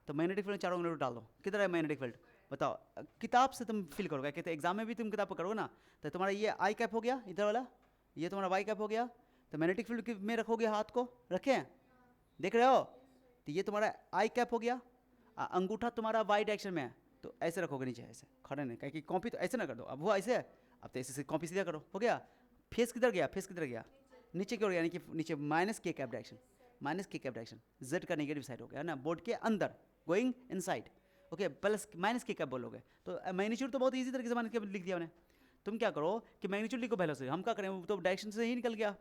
S1: तो मैग्नेटिक फील्ड में चारों उंगली को डाल दो, किधर है मैग्नेटिक फील्ड बताओ, किताब से तुम फील करोगे, कहते एग्जाम में भी तुम किताब पर करोगे ना, तो तुम्हारा ये आई कैप हो गया इधर वाला, ये तुम्हारा वाई कैप हो गया, तो मैग्नेटिक फील्ड में रखोगे हाथ को, रखे हैं देख रहे हो, तो ये तुम्हारा आई कैप हो गया, अंगूठा तुम्हारा वाई डायरेक्शन में है, तो ऐसे रखोगे नीचे, ऐसे खड़े नहीं, कहीं कॉपी तो ऐसे ना कर दो, अब वो ऐसे है, अब तो ऐसे कॉपी सीधा करो, हो गया, फेस किधर गया, नीचे की ओर, यानी कि नीचे माइनस के कैप डायरेक्शन, जेड का नेगेटिव साइड हो गया ना, बोर्ड के अंदर going inside, okay, plus minus के कैप बोलोगे, तो मैग्नीट्यूड तो बहुत इजी तरीके से माइनस के लिख दिया मैंने, तुम क्या करो कि मैग्नीट्यूड लिखो वेलोसिटी, हम क्या करें, वो तो डायरेक्शन से ही निकल गया,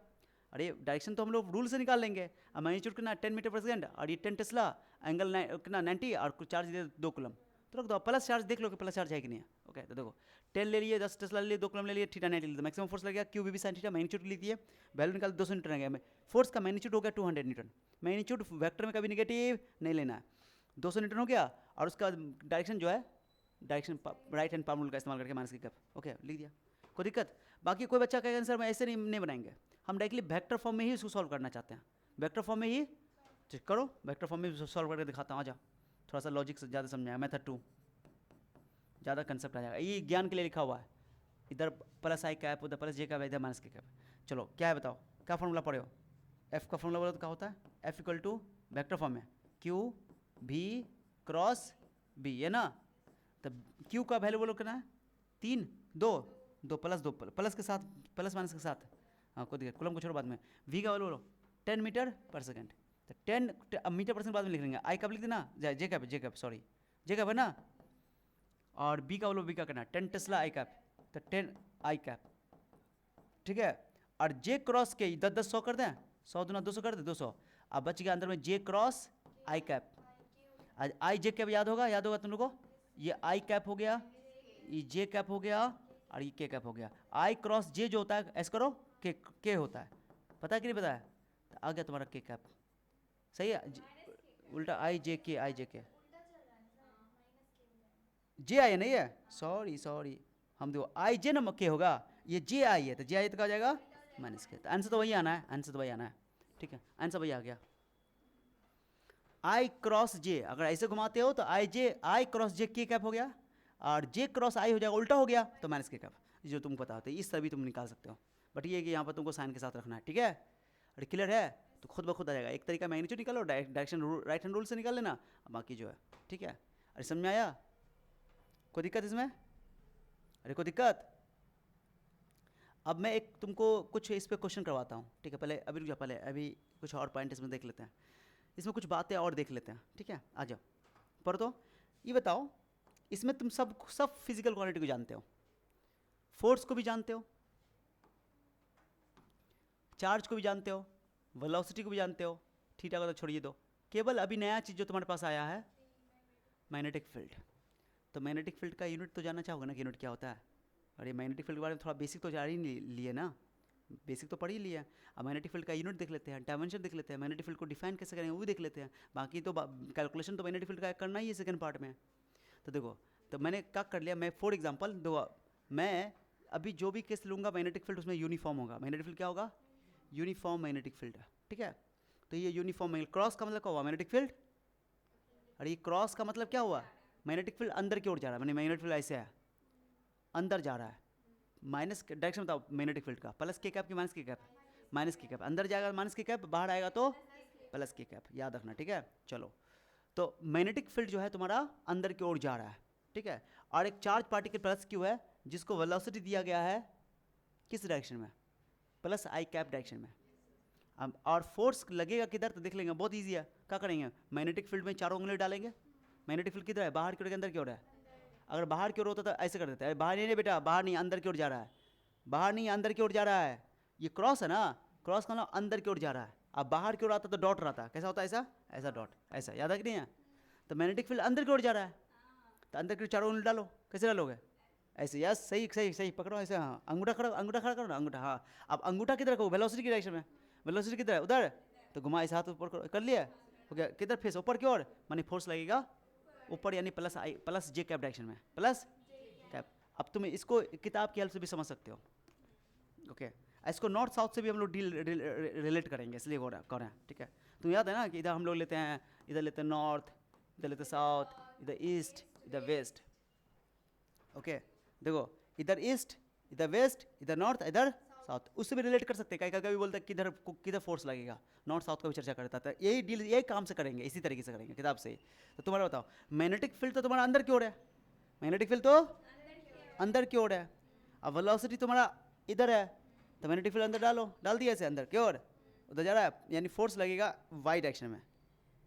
S1: अरे डायरेक्शन तो हम लोग रूल से निकाल लेंगे, अब मैग्नीट्यूड कितना 10 मीटर पर सेकंड, और ये 10 टेस्ला, एंगल कितना 90, और कुछ चार्ज दे 2 कूलम, तो रख दो, प्लस चार्ज देख लो कि प्लस चार्ज है कि नहीं है, ओके, तो देखो 10 ले लिए, 10 टेस्ला ले लिए, 2 कूलम ले लिए, थीटा 90 ले लिए, मैक्सिमम फोर्स लग गया q v sine theta, magnitude लिख दिए, वैल्यू निकाल 200 न्यूटन आ गया, फोर्स का मैग्नीट्यूड हो गया 200 न्यूटन, मैग्नीट्यूड वेक्टर में कभी नेगेटिव नहीं लेना है, 200 न्यूटन हो गया, और उसका डायरेक्शन जो है, direction right hand palm rule का इस्तेमाल करके माइनस की कैप, ओके लिख दिया, कोई दिक्कत, बाकी कोई बच्चा कहेगा सर मैं ऐसे नहीं बनाएंगे, हम डायरेक्टली वेक्टर फॉर्म में ही इसको सॉल्व करना चाहते हैं, वेक्टर फॉर्म में ही चेक करो, वेक्टर फॉर्म में सॉल्व करके दिखाता हूँ, आ जाओ, थोड़ा सा लॉजिक से ज़्यादा समझाया, मेथड 2 ज़्यादा कंसेप्ट आ जाएगा, ये ज्ञान के लिए लिखा हुआ है, इधर प्लस आई कैप, उधर प्लस जे कैप, इधर माइनस के कैप, चलो क्या है बताओ, क्या फॉर्मूला पढ़े हो, एफ का फॉर्मूला बोलो तो क्या होता है, F equal to vector form में क्यू भी क्रॉस बी, है ना, तो क्यू का वैल्यू बोलो कितना है 3 2 2 प्लस के साथ, प्लस माइनस के साथ, हाँ कोई दिक्कत, कॉलम को छोड़ो बाद में। v का वैल्यू बोलो 10 मीटर पर सेकेंड, तो 10 मीटर पर सेकेंड बाद में लिख लेंगे। आई कैप लिख देना, जे कैप सॉरी जे कैप है ना, और b का वैल्यू b का करना 10 टेस्ला आई कैप, तो 10 आई कैप, ठीक है। और जे क्रॉस के 10 10 100 कर दें, 100 दूना 200 कर दे 200, अब बच गया अंदर में जे क्रॉस आई कैप। आज आई जे कैप याद होगा तुम लोग को, ये आई कैप हो गया, ये जे कैप हो गया, और ये के कैप हो गया। आई क्रॉस जे जो होता है ऐसे करो के होता है, पता है कि नहीं पता है, तो आ गया तुम्हारा के कैप, सही है। उल्टा आई जे के जे आई नहीं है, सॉरी हम देखो आई जे ना के होगा, ये जे आई है, तो जे आई तो क्या हो जाएगा माइनस के, तो आंसर तो वही आना है, ठीक है, आंसर वही आ गया। आई क्रॉस जे अगर ऐसे घुमाते हो तो आई क्रॉस जे के कैप हो गया, और जे क्रॉस आई हो जाएगा, उल्टा हो गया तो माइनस के कैप, जो तुमको पता होता है इस तरह भी तुम निकाल सकते हो, बट ये कि यहाँ पर तुमको साइन के साथ रखना है, ठीक है। और क्लियर है, तो खुद ब खुद आ जाएगा। एक तरीका मैग्नीट्यूड निकालो, डायरेक्शन राइट हैंड रूल से निकाल लेना, बाकी जो है ठीक है। अरे समझ में आया, कोई दिक्कत इसमें, अरे कोई दिक्कत। अब मैं एक तुमको कुछ इस पर क्वेश्चन करवाता हूँ, ठीक है। पहले अभी रुक जाओ, पहले अभी कुछ और पॉइंट इसमें देख लेते हैं, इसमें कुछ बातें और देख लेते हैं, ठीक है। आ जाओ पर, तो ये बताओ, इसमें तुम सब फिजिकल क्वांटिटी को जानते हो, फोर्स को भी जानते हो, चार्ज को भी जानते हो, वेलोसिटी को भी जानते हो, थीटा को तो छोड़िए दो, केवल अभी नया चीज़ जो तुम्हारे पास आया है मैग्नेटिक फील्ड। तो मैग्नेटिक फील्ड का यूनिट तो जानना चाहोगे ना कि यूनिट क्या होता है, और ये मैग्नेटिक फील्ड के बारे में थोड़ा बेसिक तो जान ही लिए ना, बेसिक तो पढ़ ही लिया। अब मैग्नेटिक फील्ड का यूनिट देख लेते हैं, डायमेंशन देख लेते हैं, मैग्नेटिक फील्ड को डिफाइन कैसे करेंगे वो भी देख लेते हैं। बाकी तो कैलकुलेशन तो मैग्नेटिक फील्ड का करना ही है सेकंड पार्ट में। तो देखो, तो मैंने क्या कर लिया, मैं फॉर एग्जांपल देखो, मैं अभी जो भी केस लूँगा मैग्नेटिक फील्ड उसमें यूनिफॉर्म होगा। मैग्नेटिक फील्ड क्या होगा, यूनिफॉर्म मैग्नेटिक फील्ड, ठीक है। तो ये यूनिफॉर्म क्रॉस का मतलब क्या हुआ, मैग्नेटिक फील्ड, और ये क्रॉस का मतलब क्या हुआ, मैग्नेटिक फील्ड अंदर की ओर जा रहा है, मैंने मैग्नेटिक फील्ड ऐसे है अंदर जा रहा है, माइनस डायरेक्शन बताओ मैग्नेटिक फील्ड का, प्लस के कैप की माइनस के कैप, माइनस के कैप, अंदर जाएगा माइनस के कैप, बाहर आएगा तो प्लस के कैप, याद रखना, ठीक है। चलो, तो मैग्नेटिक फील्ड जो है तुम्हारा अंदर की ओर जा रहा है, ठीक है। और एक चार्ज पार्टिकल प्लस क्यू है जिसको वेलोसिटी दिया गया है किस डायरेक्शन में, प्लस आई कैप डायरेक्शन में। अब और फोर्स लगेगा किधर, तो देख लेंगे, बहुत ईजी है। क्या करेंगे, मैग्नेटिक फील्ड में चारों उंगली डालेंगे, मैग्नेटिक फील्ड किधर है, बाहर की ओर के अंदर की ओर है। अगर बाहर की ओर होता तो ऐसे कर देते हैं, बाहर नहीं बेटा, बाहर नहीं अंदर की ओर जा रहा है, बाहर नहीं अंदर की ओर जा रहा है, ये क्रॉस है ना, क्रॉस का मतलब अंदर की ओर जा रहा है। अब बाहर की ओर आता तो डॉट रहता, कैसा होता है, ऐसा डॉट, ऐसा, याद है कि नहीं है। तो मैग्नेटिक फील्ड अंदर की ओर जा रहा है, तो अंदर की ओर चारों उंगली डालो, कैसे डालोगे, ऐसे, यस सही पकड़ो ऐसे, हाँ अंगूठा खड़ा करो ना, अंगूठा, हाँ। अब अंगूठा किधर रखो, वेलोसिटी की डायरेक्शन में, वेलोसिटी किधर है, उधर, तो घुमा इस हाथ ऊपर कर लिया, हो गया, किधर फेस, ऊपर की ओर, मानी फोर्स लगेगा ऊपर, यानी प्लस जे कैप डायरेक्शन में, प्लस कैप। अब तुम इसको किताब की हेल्प से भी समझ सकते हो, ओके। इसको नॉर्थ साउथ से भी हम लोग रिलेट करेंगे, इसलिए कर रहे हैं, ठीक है। तुम याद है ना कि इधर हम लोग लेते हैं, इधर लेते हैं नॉर्थ, इधर लेते हैं साउथ, इधर ईस्ट, इधर वेस्ट, ओके। देखो, इधर ईस्ट, इधर वेस्ट, इधर नॉर्थ, इधर साउथ, उससे भी रिलेट कर सकते हैं। कहीं कभी बोलते हैं किधर फोर्स लगेगा, नॉर्थ साउथ का भी चर्चा करता था। यही काम से करेंगे, इसी तरीके से करेंगे किताब से। तो तुम्हारा बताओ, मैग्नेटिक फील्ड तो तुम्हारा अंदर की ओर है, मैग्नेटिक फील्ड तो अंदर की ओर है। अब वेलोसिटी तुम्हारा इधर है, तो मैग्नेटिक फील्ड अंदर डाल दिया ऐसे अंदर की ओर, उधर जा रहा है, यानी फोर्स लगेगा वाई डायरेक्शन में।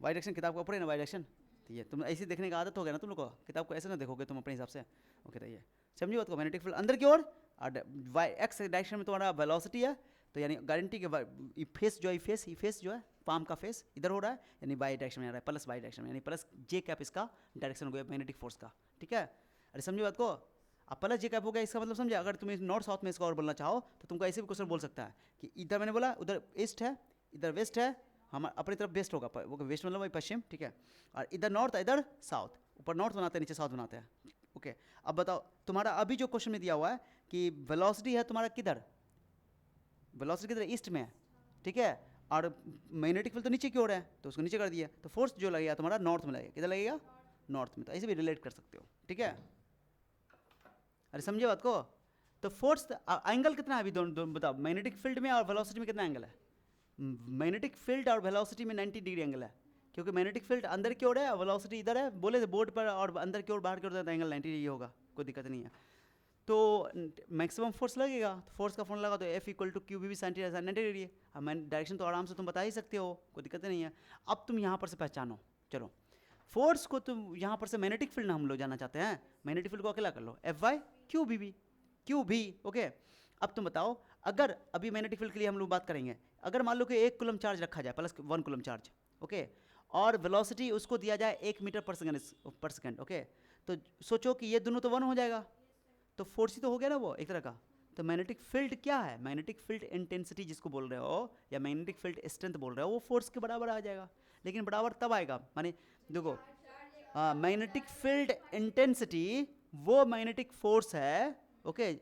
S1: वाई डायरेक्शन किताब का ऊपर है ना, वाई डायरेक्शन। तो ये तुम ऐसे देखने का आदत हो गया ना तुम लोग को, किताब को ऐसे ना देखोगे तुम अपने हिसाब से, ओके। तो ये समझिए बात को, मैग्नेटिक फील्ड अंदर की ओर, और वाई एक्स डायरेक्शन में तुम्हारा वेलोसिटी है, तो यानी गारंटी के फेस जो है, फेस जो है पाम का फेस इधर हो रहा है, यानी वाई डायरेक्शन में आ रहा है, प्लस वाई डायरेक्शन में, यानी प्लस जे कैप इसका डायरेक्शन हो गया मैग्नेटिक फोर्स का, ठीक है। अरे समझिए बात को, अब प्लस जे कैप हो गया, इसका मतलब समझे। अगर तुम नॉर्थ साउथ में इसका और बोलना चाहो तो तुमको ऐसे भी क्वेश्चन बोल सकता है कि इधर मैंने बोला उधर ईस्ट है, इधर वेस्ट है, हम अपनी तरफ वेस्ट होगा, वो वेस्ट मतलब वही पश्चिम, ठीक है। और इधर नॉर्थ, इधर साउथ, ऊपर नॉर्थ बनाते हैं, नीचे साउथ बनाते हैं, ओके। अब बताओ, तुम्हारा अभी जो क्वेश्चन में दिया हुआ है कि वेलोसिटी है तुम्हारा किधर, वेलोसिटी किधर, ईस्ट में है, ठीक है। और मैग्नेटिक फील्ड तो नीचे की ओर है, तो उसको नीचे कर दिया, तो फोर्स जो लगेगा तुम्हारा नॉर्थ में लगेगा, किधर लगेगा, नॉर्थ में। तो ऐसे भी रिलेट कर सकते हो, ठीक है। अरे समझे बात को। तो फोर्स एंगल कितना है अभी, दोनों बताओ, मैग्नेटिक फील्ड में और वेलोसिटी में कितना एंगल है। मैग्नेटिक फील्ड और वेलोसिटी में 90 डिग्री एंगल है, क्योंकि मैग्नेटिक फील्ड अंदर की ओर है, वेलोसिटी इधर है, बोले थे बोर्ड पर, और अंदर की ओर बाहर की ओर एंगल 90 डिग्री होगा, कोई दिक्कत नहीं है। तो मैक्सिमम फोर्स लगेगा, तो फोर्स का फॉर्मूला लगा तो F equal to Q v sine theta sine 90 degree है। अब मैं डायरेक्शन तो आराम से तुम बता ही सकते हो, कोई दिक्कत नहीं है। अब तुम यहाँ पर से पहचानो, चलो फोर्स को तुम यहाँ पर से मैग्नेटिक फील्ड हम लोग जाना चाहते हैं, मैग्नेटिक फील्ड को अकेला कर लो, F Y Q B B Q भी, ओके। अब तुम बताओ, अगर अभी मैग्नेटिक फील्ड के लिए हम लोग बात करेंगे, अगर मान लो कि 1 कूलम चार्ज रखा जाए प्लस 1 कूलम चार्ज, ओके, और वेलोसिटी उसको दिया जाए 1 मीटर पर सेकेंड, ओके, तो सोचो कि ये दोनों तो 1 हो जाएगा, तो फोर्स ही तो हो गया ना वो एक तरह का। तो मैग्नेटिक फील्ड क्या है, मैग्नेटिक फील्ड इंटेंसिटी जिसको बोल रहे हो या मैग्नेटिक फील्ड स्ट्रेंथ बोल रहे हो, वो फोर्स के बराबर आ जाएगा। लेकिन बराबर तब आएगा, माने देखो, मैग्नेटिक फील्ड इंटेंसिटी वो मैग्नेटिक फोर्स है, ओके,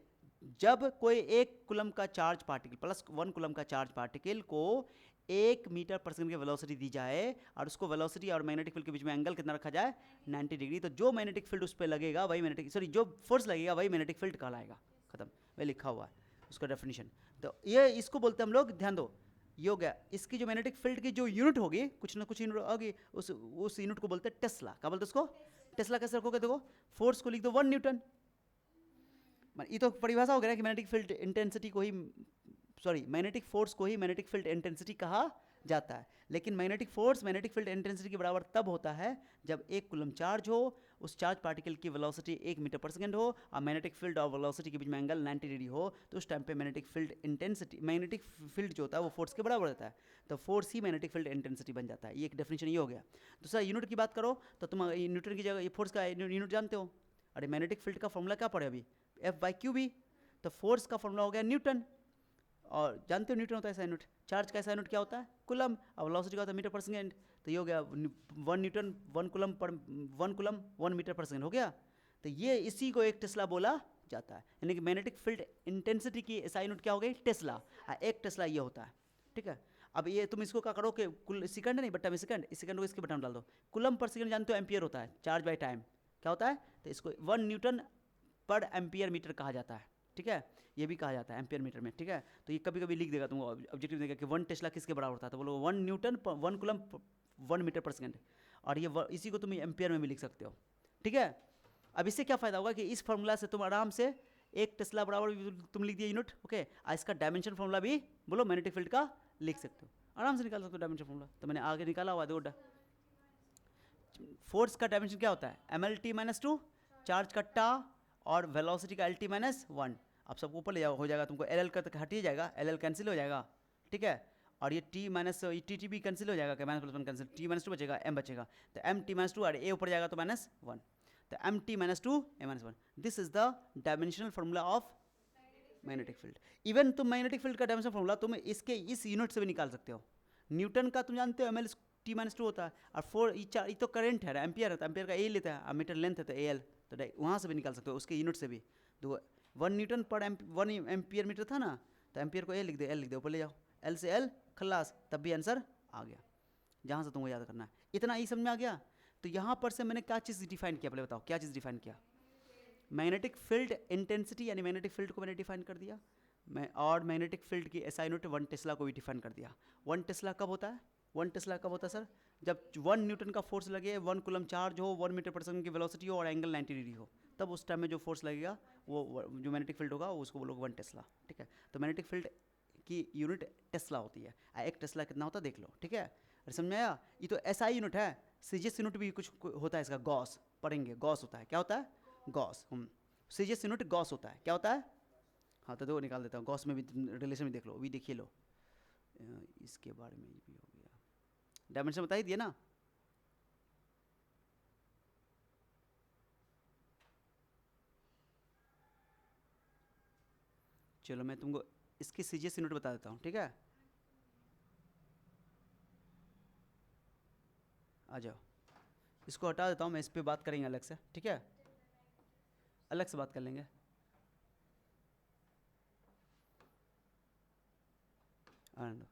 S1: जब कोई 1 कूलम का चार्ज पार्टिकल प्लस 1 कूलम का चार्ज पार्टिकल को 1 मीटर पर सेकंड की वेलोसिटी दी जाए और उसको वेलोसिटी और मैग्नेटिक फील्ड के बीच में एंगल कितना रखा जाए 90 डिग्री, तो जो मैग्नेटिक फील्ड उस पर लगेगा वही मैग्नेटिक, सॉरी, जो फोर्स लगेगा वही मैग्नेटिक फील्ड कहलाएगा। खत्म, वही लिखा हुआ है उसका डेफिनेशन। तो ये इसको बोलते हैं हम लोग, ध्यान दो, ये हो गया। इसकी जो मैग्नेटिक फील्ड की जो यूनिट होगी, कुछ ना कुछ यूनिट होगी, उस यूनिट को बोलते हैं टेस्ला। क्या बोलते हैं उसको? टेस्ला। कैसे रखोगे? देखो, फोर्स को लिख दो 1 न्यूटन। ये तो परिभाषा हो गया कि मैग्नेटिक फील्ड इंटेंसिटी को ही, सॉरी, मैग्नेटिक फोर्स को ही मैग्नेटिक फील्ड इंटेंसिटी कहा जाता है। लेकिन magnetic force magnetic field intensity के बराबर तब होता है जब 1 कूलम चार्ज हो, उस चार्ज पार्टिकल की वेलोसिटी 1 मीटर पर सेकंड हो और मैग्नेटिक फील्ड और वेलोसिटी के बीच में एंगल 90 डिग्री हो, तो उस टाइम पे magnetic field intensity, magnetic field जो होता है वो फोर्स के बराबर होता है, तो फोर्स ही मैग्नेटिक फील्ड इंटेंसिटी बन जाता है। ये एक डेफिनेशन ये हो गया। दूसरा, यूनिट की बात करो तो तुम न्यूटन की जगह ये फोर्स का यूनिट जानते हो। अरे मैग्नेटिक फील्ड का फॉर्मूला क्या पड़े अभी? F by q B. तो फोर्स का फॉर्मूला हो गया न्यूटन, और जानते हो न्यूटन होता है ऐसा यूनिट, चार्ज का ऐसा यूनिट क्या होता है? कूलम। और वेलोसिटी का होता है मीटर पर सेकंड। तो ये हो गया 1 Newton 1 coulomb per 1 coulomb 1 metre पर सेकंड हो गया। तो ये इसी को एक टेस्ला बोला जाता है, यानी कि मैग्नेटिक फील्ड इंटेंसिटी की ऐसा यूनिट क्या हो गई? टेस्ला। एक टेस्ला ये होता है, ठीक है। अब ये तुम इसको क्या करो कि सेकंड नहीं बट्टा में सेकंड, इस सेकंड को इसके बट्टा में डाल दो। कूलम पर सेकंड जानते हो एम्पियर होता है, चार्ज बाय टाइम क्या होता है? तो इसको 1 न्यूटन पर एम्पियर मीटर कहा जाता है, ठीक है, ये भी कहा जाता है एम्पियर मीटर में, ठीक है। तो ये कभी कभी लिख देगा तुमको, ऑब्जेक्टिव देगा कि 1 टेस्ला किसके बराबर होता है, तो बोलो 1 न्यूटन 1 कूलम 1 मीटर पर सेकंड, और ये इसी को तुम एम्पियर में भी लिख सकते हो, ठीक है। अब इससे क्या फायदा होगा कि इस फॉर्मूला से तुम आराम से 1 टेस्ला बराबर तुम लिख दिया यूनिट, ओके। इसका डायमेंशन फॉर्मूला भी बोलो मैग्नेटिक फील्ड का लिख सकते हो, आराम से निकाल सकते हो डायमेंशन फॉर्मूला। तो मैंने आगे निकाला हुआ, देखो फोर्स का डायमेंशन क्या होता है? mlt-2, चार्ज का टा और वेलोसिटी का lt-1। अब सबको ऊपर ले जाओ, हो जाएगा तुमको एल का हट ही जाएगा, एल कैंसिल हो जाएगा, ठीक है। और ये टी माइनस टी भी कैंसिल हो जाएगा, -1 कैंसिल, t-2 बचेगा, m बचेगा, तो mt-2 और a ऊपर जाएगा तो -1, तो mt-2 a-1। This is the dimensional formula of magnetic field. Even तुम मैग्नेटिक फील्ड का डायमेंशनल फार्मूला तुम इसके इस यूनिट से भी निकाल सकते हो। न्यूटन का तुम जानते हो ml-t-2 होता है, और 4 ये तो करंट है, एम्पियर है, तो एम्पियर का ए लेता है, और मीटर लेंथ है तो al, तो वहाँ से भी निकाल सकते हो, उसके यूनिट से भी। तो 1 न्यूटन पर 1 एम्पियर मीटर था ना, तो एम्पियर को ए लिख दे, एल लिख दे, ऊपर ले जाओ, एल से एल खल्लास, तब भी आंसर आ गया, जहाँ से तुमको याद करना है। इतना ही समझ में आ गया। तो यहाँ पर से मैंने क्या चीज़ डिफाइन किया, पहले बताओ क्या चीज़ डिफाइन किया? मैग्नेटिक फील्ड इंटेंसिटी, यानी मैग्नेटिक फील्ड को मैंने डिफाइन कर दिया, और मैग्नेटिक फील्ड की एसआई यूनिट 1 टेस्ला को भी डिफाइन कर दिया। 1 टेस्ला कब होता है? 1 टेस्ला कब होता है सर? जब 1 न्यूटन का फोर्स लगे, 1 कूलम चार्ज हो, 1 मीटर पर सेकंड की वेलोसिटी हो और एंगल 90 डिग्री हो, तब उस टाइम में जो फोर्स लगेगा वो जो मैग्नेटिक फील्ड होगा उसको बोलोगे 1 टेस्ला, ठीक है। तो मैग्नेटिक फील्ड की यूनिट टेस्ला होती है। एक टेस्ला कितना होता है देख लो, ठीक है। अरे समझ में आया? ये तो एसआई यूनिट है। सीजीएस यूनिट भी कुछ होता है इसका, गॉस पढ़ेंगे, गॉस होता है, क्या होता है? गॉस। सीजीएस यूनिट गॉस होता है, क्या होता है? हाँ, तो दो निकाल देता हूँ, गॉस में भी रिलेशन भी देख लो, भी देखिए लो, इसके बारे में भी हो गया, डायमेंशन बता ही दिया ना। चलो मैं तुमको इसकी सीजीएस यूनिट बता देता हूँ, ठीक है। आ जाओ, इसको हटा देता हूँ मैं, इस पर बात करेंगे अलग से, ठीक है, अलग से बात कर लेंगे। आनंद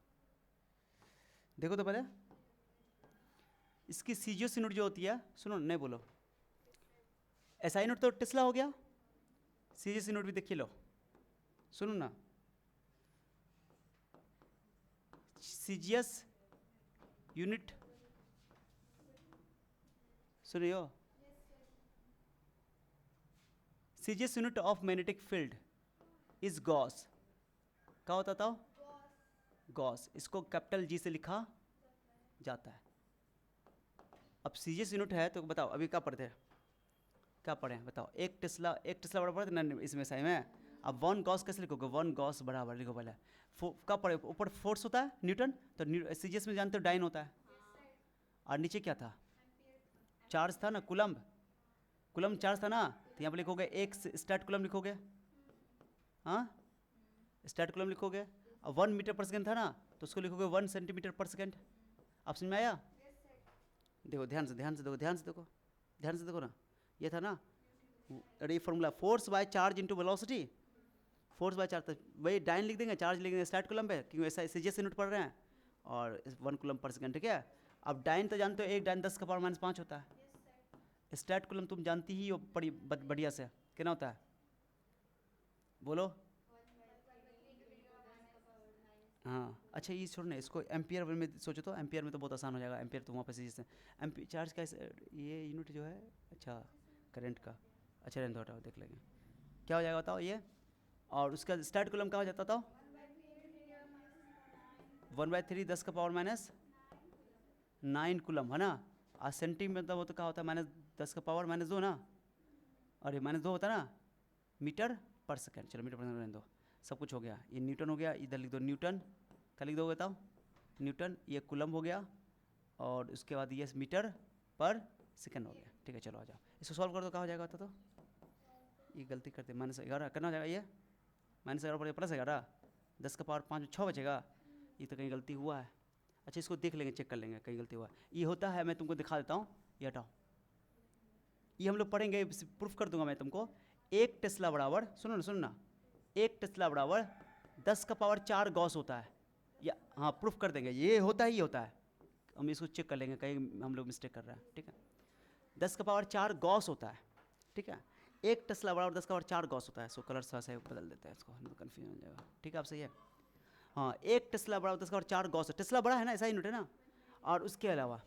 S1: देखो तो पहले इसकी सीजीएस यूनिट जो होती है, सुनो नहीं बोलो, एसआई यूनिट तो टेस्ला हो गया, सीजीएस यूनिट भी देखिए लो, सुनो ना, सीजीएस यूनिट सुनियो, CGS unit of magnetic field is Gauss. क्या होता था? गॉस। इसको कैपिटल जी से लिखा जाता है। अब सीजीएस यूनिट है तो बताओ अभी क्या पढ़ते हैं, क्या पढ़े हैं बताओ? एक टेस्ला बराबर पढ़ते ना इसमें सही में। अब वन गॉस कैसे लिखोगे? वन गॉस बराबर लिखो पहले। क्या पढ़े? ऊपर फोर्स होता है न्यूटन, तो सीजीएस में जानते हो डाइन होता है। और नीचे क्या था? चार्ज था ना, कुलम्ब। कुलम्ब चार्ज था ना, तो यहाँ पर लिखोगे एक स्टैट कुलम्ब लिखोगे। हाँ, स्टैट कुलम्ब लिखोगे। अब 1 मीटर पर सेकेंड था ना, तो उसको लिखोगे 1 सेंटीमीटर पर सेकेंड। आप समझ में आया? देखो ध्यान से देखो ना, ये था ना, अरे formula force by charge into velocity. Force by charge, वही डाइन लिख देंगे, चार्ज लिख देंगे स्टैट कुलम्ब है, क्योंकि ऐसा सीजीएस यूनिट पढ़ रहे हैं, और 1 कुलम्ब पर सेकेंड, ठीक है। अब डाइन तो जानते हो, एक डाइन 10 का पावर -5 होता है। स्टैट कुलम्ब तुम जानती ही हो बड़ी बढ़िया से, कितना होता है बोलो? हाँ अच्छा, ये छोड़ना, इसको एम्पियर में सोचो तो, एम्पियर में तो बहुत आसान हो जाएगा। एम्पियर तो वहाँ पे सीजीएस है। एम्पियर चार्ज का ये यूनिट जो है, अच्छा करंट का, अच्छा रहने दो, हटाओ देख लेंगे क्या हो जाएगा बताओ ये। और उसका स्टैट कुलम्ब क्या हो जाता था? 1/3 10 का पावर -9 कुलम्ब है ना। आज सेंटीमीटर मतलब वो तो क्या होता है? -10 का पावर -2 ना, और ये -2 होता है ना मीटर पर सेकेंड। चलो मीटर पर सेकेंड रहने दो, सब कुछ हो गया। ये न्यूटन हो गया, इधर लिख दो न्यूटन। क्या लिख दोगे बताओ? न्यूटन। ये कुलम्ब हो गया, और उसके बाद ये मीटर पर सेकेंड हो गया। ठीक है चलो आ जाओ, इसको सॉल्व कर दो, क्या हो जाएगा तो? ये गलती करते, -11 करना हो जाएगा। ये -11 पर +11, 10 का पावर 5 6 बचेगा। ये तो कहीं गलती हुआ है। अच्छा इसको देख लेंगे, चेक कर लेंगे कहीं गलती हुआ है। ये होता है, मैं तुमको दिखा देता हूँ, ये हटाओ। ये हम लोग पढ़ेंगे, प्रूफ कर दूंगा मैं तुमको। एक टेस्ला बराबर, सुनो ना, एक टेस्ला बराबर 10 का पावर 4 गॉस होता है। या हाँ प्रूफ कर देंगे, ये होता ही होता है। हम इसको चेक कर लेंगे, कहीं हम लोग मिस्टेक कर रहे हैं, ठीक है। 10 का पावर 4 गॉस होता है, ठीक है। एक टेस्ला बराबर 10 का पावर 4 गॉस होता है। सो कलर थोड़ा सा बदल देते हैं इसको, कन्फ्यूजन हो जाएगा, ठीक है। आप सही है। हाँ, एक टेस्ला बराबर 10 का पावर 4 गॉस है। टेस्ला बड़ा है ना, ऐसा यूनिट है ना। और उसके अलावा,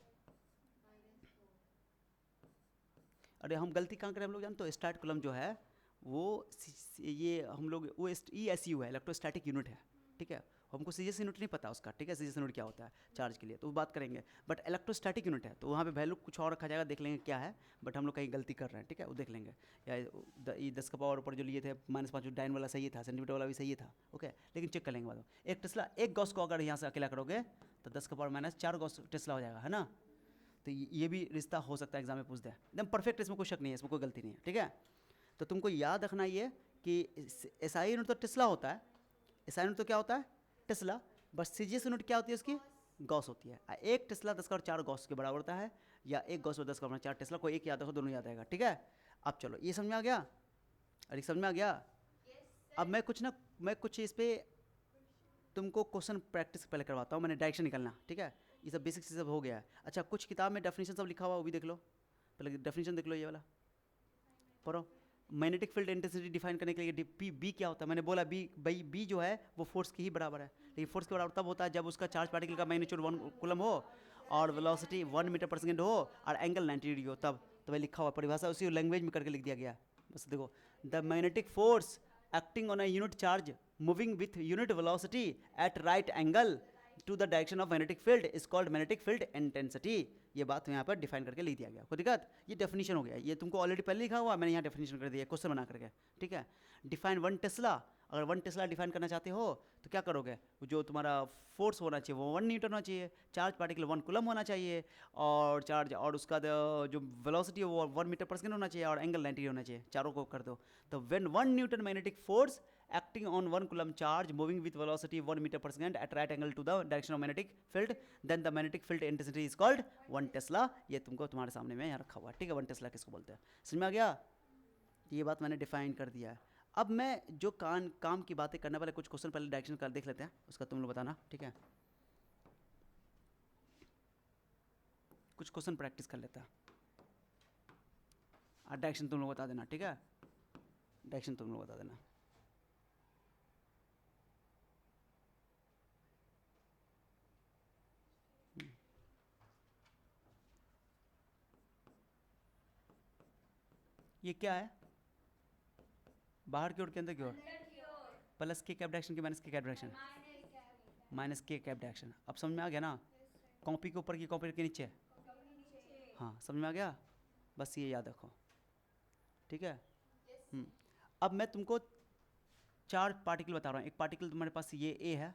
S1: अरे हम गलती कहाँ करें हम लोग जानते हो? स्टैट कुलम्ब जो है वो ये हम लोग वो ESU है, इलेक्ट्रोस्टैटिक यूनिट है, ठीक है। हमको सीजीएस यूनिट नहीं पता उसका, ठीक है। सीजीएस यूनिट क्या होता है चार्ज के लिए, तो वो बात करेंगे। बट इलेक्ट्रोस्टैटिक यूनिट है, तो वहाँ पे वैल्यू कुछ और रखा जाएगा, देख लेंगे क्या है। बट हम लोग कहीं गलती कर रहे हैं, ठीक है, वो देख लेंगे। या ये 10 का पावर ऊपर जो लिए थे -5, डाइन वाला सही था, सेंटीमीटर वाला भी सही था, ओके। लेकिन चेक कर लेंगे बाद में। एक टेस्ला, एक गॉस को अगर यहाँ से अकेला करोगे तो 10 का पावर -4 गॉस टेस्ला हो जाएगा, है ना। तो ये भी रिश्ता हो सकता है, एग्जाम में पूछ दे एकदम परफेक्ट, इसमें कोई शक नहीं है, इसमें कोई गलती नहीं है, ठीक है। तो तुमको याद रखना ये कि एसआई यूनिट तो टेस्ला होता है। एसआई यूनिट तो क्या होता है? टेस्ला। बस सीजीएस यूनिट क्या होती है उसकी? गॉस होती है। एक टेस्ला 10 का 4 गॉस के बराबर होता है, या एक गॉस में 10 का 4 टेस्ला, कोई एक याद रखो, दोनों याद रहेगा, ठीक है। अब चलो ये समझ में आ गया? अरे समझ में आ गया? अब मैं कुछ इस पर तुमको क्वेश्चन प्रैक्टिस पहले करवाता हूँ। मैंने डायरेक्शन निकलना, ठीक है। ये सब बेसिक सब हो गया है। अच्छा कुछ किताब में डेफिनेशन सब लिखा हुआ, वो भी देख लो, पहले डेफिनेशन देख लो, ये वाला पढ़ो। मैग्नेटिक फील्ड इंटेंसिटी डिफाइन करने के लिए बी क्या होता है? मैंने बोला बी जो है वो फोर्स के ही बराबर है। लेकिन फोर्स के बराबर तब होता है जब उसका चार्ज पार्टिकल का मैग्नीट्यूड 1 कूलम हो, और वेलोसिटी 1 मीटर पर सेकेंड हो, और एंगल 90 डिग्री हो, तब। तो वही लिखा हुआ, परिभाषा उसी लैंग्वेज में करके लिख दिया गया। बस देखो, the magnetic force acting on a unit charge moving with unit velocity at right angle to the direction of magnetic field is called magnetic field intensity। ये बात यहाँ पर डिफाइन करके लिख दिया गया, कोई दिक्कत? ये डेफिनेशन हो गया, ये तुमको ऑलरेडी पहले लिखा हुआ, मैंने यहाँ डेफिनेशन कर दिया क्वेश्चन बना करके, ठीक है। डिफाइन 1 टेस्ला, अगर 1 टेस्ला डिफाइन करना चाहते हो तो क्या करोगे? जो तुम्हारा फोर्स होना चाहिए वो 1 न्यूटन होना चाहिए, चार्ज पार्टिकल 1 कूलम होना चाहिए, और चार्ज, और उसका जो वेलोसिटी है वो 1 मीटर पर सेकेंड होना चाहिए, और एंगल 90 होना चाहिए, चारों को कर दो। तो when 1 Newton magnetic force acting on 1 coulomb charge moving with velocity 1 meter per second at right angle to the direction of magnetic field, then the magnetic field intensity is called 1 tesla। ये तुमको तुम्हारे सामने में यहाँ रखा हुआ है, ठीक है। 1 टेस्ला किसको बोलते हैं, समझ में आ गया? ये बात मैंने डिफाइन कर दिया है। अब मैं जो काम की बातें करने वाले, कुछ क्वेश्चन पहले डायरेक्शन कर देख लेते हैं, उसका तुम लोग बताना, ठीक है। कुछ क्वेश्चन प्रैक्टिस कर लेता है, और डायरेक्शन तुम लोग बता देना, ठीक है। डायरेक्शन तुम लोग बता देना। ये क्या है? बाहर की ओर के अंदर की ओर, प्लस के कैप डायरेक्शन की माइनस के कैप डायरेक्शन, माइनस के कैप डायरेक्शन। अब समझ में आ गया ना? कॉपी के ऊपर की कॉपी के नीचे, हाँ समझ में आ गया? बस ये याद रखो, ठीक है। अब मैं तुमको 4 पार्टिकल बता रहा हूँ। एक पार्टिकल तुम्हारे पास ये ए है,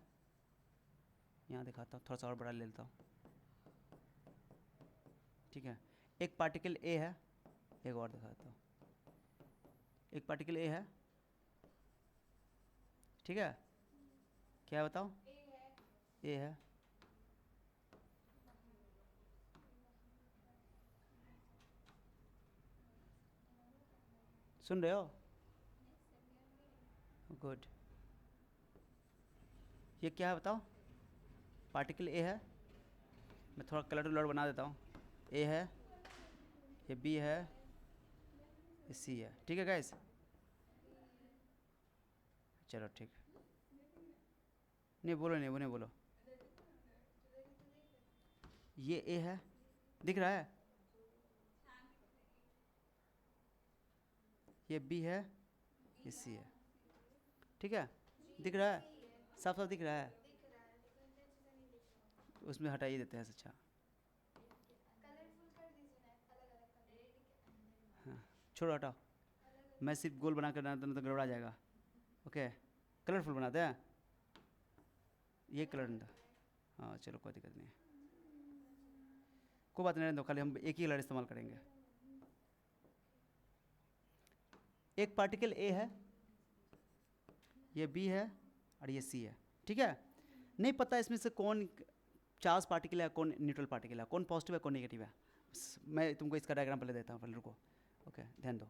S1: यहाँ दिखाता हूँ, थोड़ा सा और बड़ा ले लेता हूँ, ठीक है। एक पार्टिकल ए है, एक और दिखाता हूँ, एक पार्टिकल ए है, ठीक है। क्या है बताओ? ए है, सुन रहे हो? गुड। ये क्या है बताओ? पार्टिकल ए है, मैं थोड़ा कलर वलर बना देता हूँ। ए है, ये बी है, ये सी है, ठीक है गाइस? चलो ठीक, नहीं बोलो, नहीं वो नहीं बोलो। ये ए है, दिख रहा है? ये बी है, ये सी है, ठीक है? दिख रहा है? साफ साफ दिख रहा है? उसमें हटा ही देते हैं, अच्छा। हाँ छोड़ो, हटाओ। मैं सिर्फ गोल बना कर बनाता हूँ तो गड़बड़ा जाएगा। ओके, कलरफुल बनाते हैं, ये कलर नहीं था। हाँ चलो कोई दिक्कत नहीं है, कोई बात नहीं, रहने दो, खाली हम एक ही कलर इस्तेमाल करेंगे। एक पार्टिकल ए है, ये बी है और ये सी है, ठीक है। नहीं पता इसमें से कौन चार्ज पार्टिकल है, कौन न्यूट्रल पार्टिकल है, कौन पॉजिटिव है, कौन नेगेटिव है। मैं तुमको इसका डायग्राम पहले देता हूँ, पहले रुको। ओके ध्यान दो,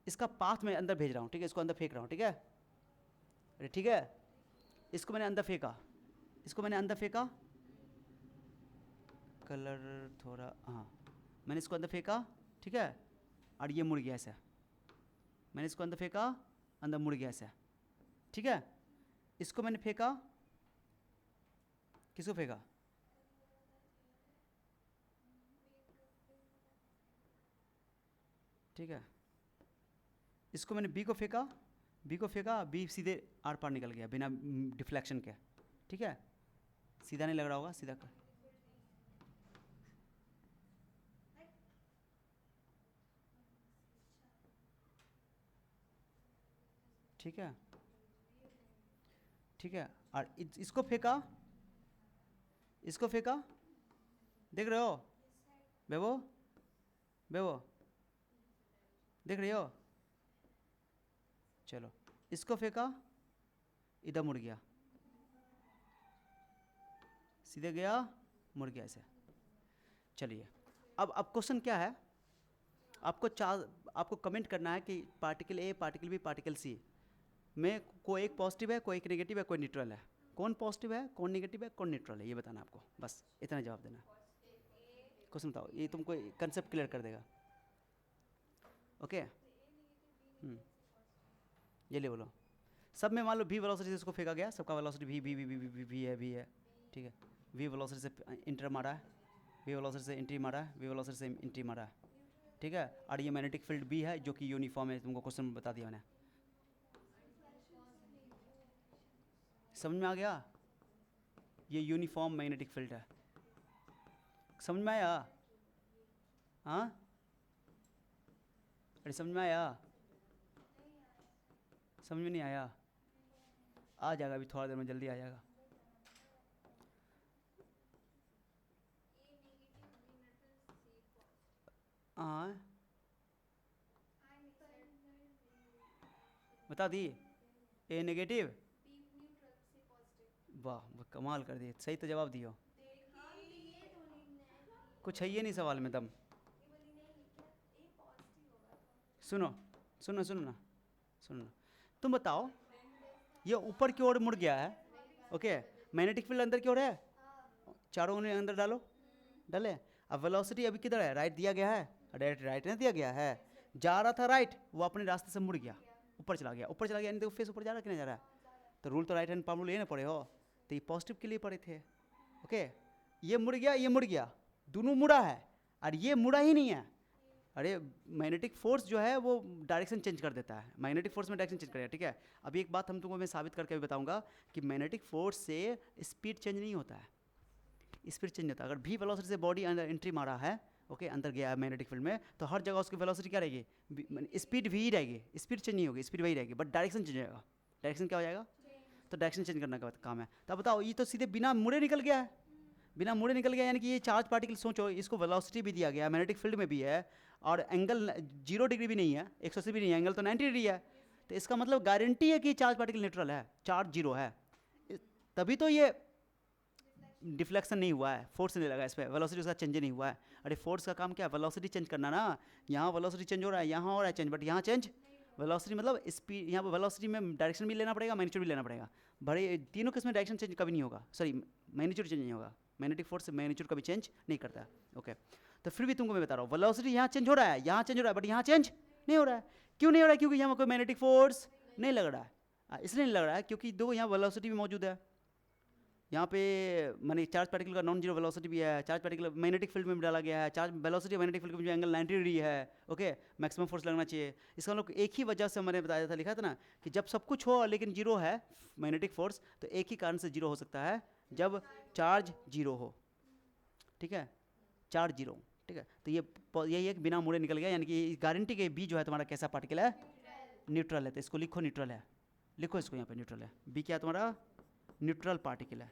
S1: इसका पाथ मैं अंदर भेज रहा हूँ, ठीक है। इसको अंदर फेंक रहा हूँ, ठीक है। अरे ठीक है, इसको मैंने अंदर फेंका, इसको मैंने अंदर फेंका, कलर थोड़ा, हाँ मैंने इसको अंदर फेंका, ठीक है। और ये मुड़ गया ऐसा, मैंने इसको अंदर फेंका, अंदर मुड़ गया ऐसा, ठीक है। इसको मैंने फेंका, किसको फेंका? ठीक है। इसको मैंने बी को फेंका, बी को फेंका, बी सीधे आर पार निकल गया बिना डिफ्लेक्शन के, ठीक है। सीधा नहीं लग रहा होगा, सीधा कर, ठीक है, ठीक है। और इसको फेंका, इसको फेंका, देख रहे हो बेबो? बेबो देख रही हो? चलो, इसको फेंका, इधर मुड़ गया, सीधे गया, मुड़ गया ऐसे। चलिए, अब क्वेश्चन क्या है? आपको कमेंट करना है कि particle A, particle B, particle C में कोई एक पॉजिटिव है, कोई एक नेगेटिव है, कोई न्यूट्रल है। कौन पॉजिटिव है, कौन नेगेटिव है, कौन न्यूट्रल है, ये बताना आपको, बस इतना जवाब देना है। क्वेश्चन बताओ, ये तुमको कंसेप्ट क्लियर कर देगा। ओके, ये ले बोलो। सब में मान लो v वेलोसिटी से इसको फेंका गया, सबका वेलोसिटी v है, ठीक है। v वेलोसिटी से इंटर मारा है, v वेलोसिटी से एंट्री मारा है, v वेलोसिटी से एंट्री मारा है, ठीक है। और ये मैग्नेटिक फील्ड b है जो कि यूनिफॉर्म है, तुमको क्वेश्चन में बता दिया मैंने। समझ में आ गया? ये यूनिफॉर्म मैग्नेटिक फील्ड है, समझ में आया? हाँ, अरे समझ में आया? समझ में नहीं आया? आ जाएगा अभी थोड़ा देर में, जल्दी आ जाएगा। हाँ बता दी, ए नेगेटिव, वाह कमाल कर दिए, सही तो जवाब दियो। कुछ है ये नहीं सवाल में दम। सुनो सुनो सुनो ना, सुनो ना, तुम बताओ, ये ऊपर की ओर मुड़ गया है, ओके। मैग्नेटिक फील्ड अंदर की ओर है, चारों उन्हें अंदर डालो, डाले। अब वेलोसिटी अभी किधर है? राइट दिया गया है, डायरेक्ट राइट नहीं दिया गया है, जा रहा था राइट, वो अपने रास्ते से मुड़ गया, ऊपर चला गया, ऊपर चला गया, नहीं तो फेस ऊपर जा रहा कि नहीं जा रहा है? तो रूल तो राइट हैंड पाम रूल ये ना पढ़े हो, तो ये पॉजिटिव के लिए पढ़े थे, ओके। ये मुड़ गया, ये मुड़ गया, दोनों मुड़ा है, और ये मुड़ा ही नहीं है, अरे मैग्नेटिक फोर्स जो है वो डायरेक्शन चेंज कर देता है, मैग्नेटिक फोर्स में डायरेक्शन चेंज करेगा, ठीक है। अभी एक बात हम तुमको मैं साबित करके भी बताऊंगा कि मैग्नेटिक फोर्स से स्पीड चेंज नहीं होता है, स्पीड चेंज होता है। अगर भी वेलोसिटी से बॉडी अंदर एंट्री मारा है, ओके, अंदर गया है मैग्नेटिक फील्ड में, तो हर जगह उसकी वेलोसिटी क्या रहेगी, स्पीड भी रहेगी, स्पीड चेंज नहीं होगी, स्पीड वही रहेगी, बट डायरेक्शन चेंज होगा। डायरेक्शन क्या हो जाएगा, तो डायरेक्शन चेंज करने का काम है। तब बताओ, ये तो सीधे बिना मुड़े निकल गया है, बिना मुड़े निकल गया, यानी कि ये चार्ज पार्टिकल, सोचो इसको वेलोसिटी भी दिया गया है, मैग्नेटिक फील्ड में भी है, और एंगल 0 डिग्री भी नहीं है, 180 भी नहीं है, एंगल तो 90 डिग्री है। तो इसका मतलब गारंटी है कि चार्ज पार्टिकल न्यूट्रल है, चार्ज जीरो है, तभी तो ये डिफ्लेक्शन नहीं हुआ है, फोर्स नहीं लगा इस पर, वेलोसिटी उसका चेंज नहीं हुआ है। अरे फोर्स का काम क्या है, वेलोसिटी चेंज करना ना। यहाँ वेलोसिटी चेंज हो रहा है, यहाँ हो रहा है चेंज, बट यहाँ चेंज वेलोसिटी मतलब स्पीड, यहाँ पर वेलोसिटी में डायरेक्शन भी लेना पड़ेगा, मैग्नीट्यूड भी लेना पड़ेगा। बड़े तीनों केस में डायरेक्शन चेंज कभी नहीं होगा, सॉरी मैग्नीट्यूड चेंज नहीं होगा, मैग्नेटिक फोर्स से मैग्नीट्यूड कभी चेंज नहीं करता है, ओके। तो फिर भी तुमको मैं बता रहा हूँ, वेलोसिटी यहाँ चेंज हो रहा है, यहाँ चेंज हो रहा है, बट यहाँ चेंज नहीं हो रहा है। क्यों नहीं हो रहा है, क्योंकि यहाँ कोई मैग्नेटिक फोर्स नहीं लग रहा है। इसलिए नहीं लग रहा है क्योंकि दो यहाँ वेलोसिटी भी मौजूद है, यहाँ पे माने चार्ज पार्टिकल का नॉन जीरो वेलोसिटी भी है, चार्ज पार्टिकल मैग्नेटिक फील्ड में भी डाला गया है, चार्ज वेलोसिटी मैग्नेटिक फील्ड में जो एंगल 90 डिग्री है, ओके, मैक्सिमम फोर्स लगना चाहिए। इसका हम लोग एक ही वजह से मैंने बताया था, लिखा था ना कि जब सब कुछ हो लेकिन जीरो है मैग्नेटिक फोर्स, तो एक ही कारण से जीरो हो सकता है, जब चार्ज जीरो हो, ठीक है, चार्ज जीरो, ठीक है। तो ये यही एक बिना मुड़े निकल गया, यानी कि गारंटी के बी जो है तुम्हारा कैसा पार्टिकल है, न्यूट्रल है। तो इसको लिखो न्यूट्रल है, लिखो इसको यहाँ पे न्यूट्रल है, बी क्या तुम्हारा न्यूट्रल पार्टिकल है।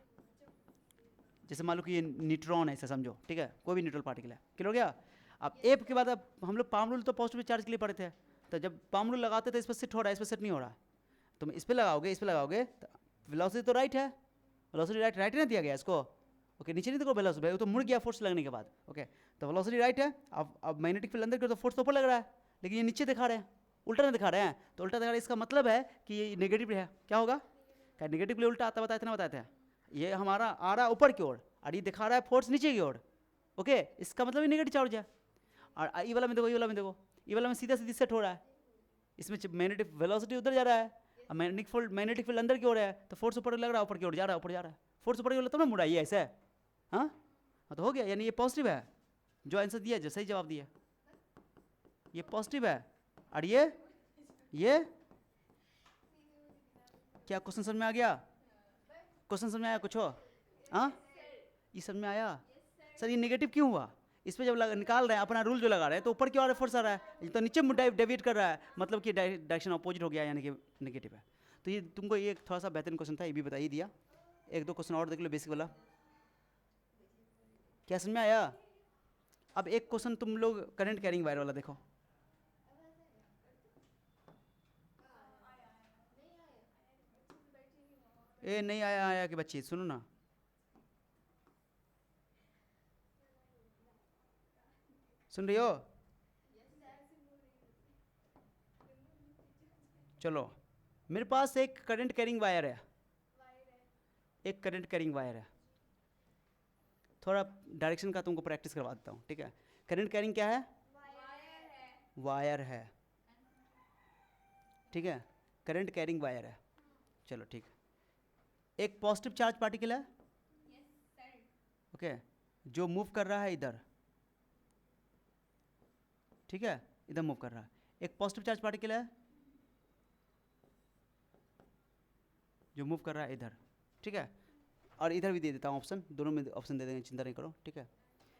S1: जैसे मान लो कि ये न्यूट्रॉन है, ऐसा समझो, ठीक है, कोई भी न्यूट्रल पार्टिकल है, क्लियर हो गया। अब एप के बाद अब हम लोग पाम रूल तो पॉजिटिव चार्ज के लिए पढ़े थे, तो जब पाम रूल लगाते तो इस पर सेट हो रहा है, इस पर सेट नहीं हो रहा, तुम इस पर लगाओगे, इस पर लगाओगे, तो वेलोसिटी तो राइट है, वेलोसिटी राइट ना दिया गया इसको, ओके, नीचे नहीं देखो वेलोसिटी, वो तो मुड़ गया फोर्स लगने के बाद, ओके, तो वेलोसिटी राइट है। अब मैग्नेटिक फील्ड अंदर की तो फोर्स तो ऊपर लग रहा है, लेकिन ये नीचे दिखा रहे हैं, उल्टा नहीं दिखा रहे हैं, तो उल्टा दिखा रहे हैं, इसका मतलब है कि ये नेगेटिव है। क्या होगा, क्या नेगेटिव के लिए उल्टा आता, बताया था ना, बताया था, ये हमारा आ रहा है ऊपर की ओर और ये दिखा रहा है फोर्स नीचे की ओर, ओके, इसका मतलब ये नेगेटिव चार्ज है। और ये वाला में देखो, ये वाला में देखो, ये वाला में सीधा सीधी सेट हो रहा है, इसमें मैग्नेटिक वेलोसिटी उधर जा रहा है, अब मैग्नेटिक फील्ड अंदर की ओर है, तो फोर्स ऊपर लग रहा है, ऊपर की ओर जा रहा है, ऊपर जा रहा है, फोर्स ऊपर की ओर, तब ना मुड़ा, ये ऐसे है, हाँ, तो हो गया, यानी ये पॉजिटिव है, जो आंसर दिया जो सही जवाब दिया, ये पॉजिटिव है। और ये क्या क्वेश्चन समझ में आ गया, क्वेश्चन समझ में आया कुछ हो, हाँ, ये समझ में आया। सर ये नेगेटिव क्यों हुआ, इस पर जब निकाल रहे हैं अपना रूल जो लगा रहे हैं, तो ऊपर की ओर फोर्स आ रहा है, ये तो नीचे डेविएट कर रहा है, मतलब कि डायरेक्शन अपोजिट हो गया, यानी कि नेगेटिव है। तो ये तुमको ये थोड़ा सा बेहतरीन क्वेश्चन था, ये भी बता ही दिया। एक दो क्वेश्चन और देख लो बेसिक वाला, क्या समझ में आया। अब एक क्वेश्चन तुम लोग करंट कैरिंग वायर वाला देखो, ए नहीं आया कि बच्ची सुनो ना, सुन रही हो, चलो, मेरे पास एक करंट कैरिंग वायर है, एक करंट कैरिंग वायर है, थोड़ा डायरेक्शन का तुमको प्रैक्टिस करवा देता हूँ, ठीक है। करंट कैरिंग क्या है, वायर है, ठीक है, करंट कैरिंग वायर है, चलो ठीक है। एक पॉजिटिव चार्ज पार्टिकल है, ओके, जो मूव कर रहा है इधर, ठीक है, इधर मूव कर रहा है। एक पॉजिटिव चार्ज पार्टिकल है जो मूव कर रहा है इधर, ठीक है, और इधर भी दे देता हूँ ऑप्शन, दोनों में ऑप्शन दे देंगे, चिंता नहीं करो, ठीक है।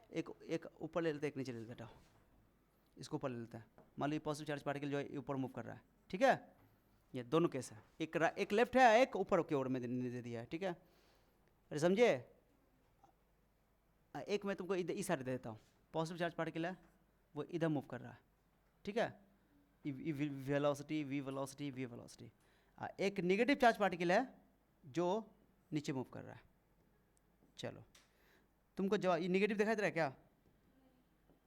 S1: एक ऊपर ले लेते हैं, एक नीचे ले लेते हैं, इसको ऊपर ले लेते हैं, मान लीजिए पॉजिटिव चार्ज पार्टिकल जो है ऊपर मूव कर रहा है, ठीक है, ये दोनों केस है, एक लेफ्ट है, एक ऊपर की ओर में दे दिया है, ठीक है, अरे समझे। एक मैं तुमको इधर इस साइड दे देता हूँ, पॉजिटिव चार्ज पार्टिकल है वो इधर मूव कर रहा है, ठीक है, velocity v velocity v velocity. एक नेगेटिव चार्ज पार्टिकल है जो नीचे मूव कर रहा है। चलो तुमको जवाब ये नेगेटिव दिखाई दे रहा है क्या,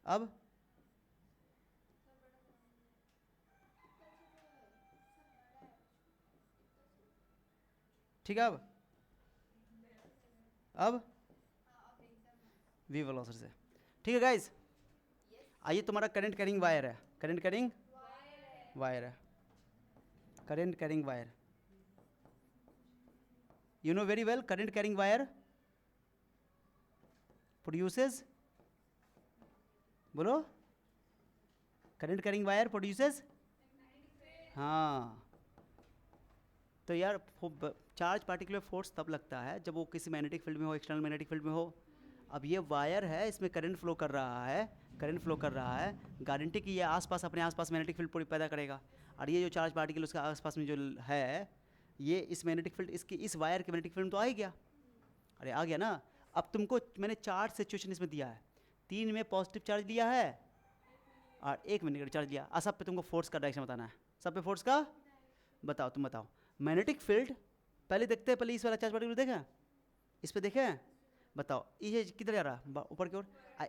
S1: अब ठीक है, अब वी वेलोसिटी से, ठीक है गाइस। आइए तुम्हारा करंट कैरिंग वायर है, करंट कैरिंग वायर है, current carrying wire, you know very well current carrying wire produces, बोलो, करंट कैरिंग वायर प्रोड्यूसेस, हाँ। तो यार चार्ज पार्टिकुलर फोर्स तब लगता है जब वो किसी मैग्नेटिक फील्ड में हो, एक्सटर्नल मैग्नेटिक फील्ड में हो। अब ये वायर है, इसमें करंट फ्लो कर रहा है, करंट फ्लो कर रहा है, गारंटी कि ये आसपास अपने आसपास मैग्नेटिक फील्ड पूरी पैदा करेगा। और ये जो चार्ज पार्टिकल उसके आसपास में जो है, ये इस मैग्नेटिक फील्ड, इसकी इस वायर के मैग्नेटिक फील्ड में तो आ ही गया। अरे आ गया ना। अब तुमको मैंने 4 सिचुएशन इसमें दिया है, 3 में पॉजिटिव चार्ज लिया है और 1 में नेगेटिव चार्ज लिया। सब पे तुमको फोर्स का डायरेक्शन बताना है, सब पे फोर्स का बताओ। तुम बताओ मैग्नेटिक फील्ड पहले देखते हैं, पहले इस वाला चार्ज पार्टिकल देखें, इस पे देखें, बताओ ये किधर जा रहा है, ऊपर की ओर।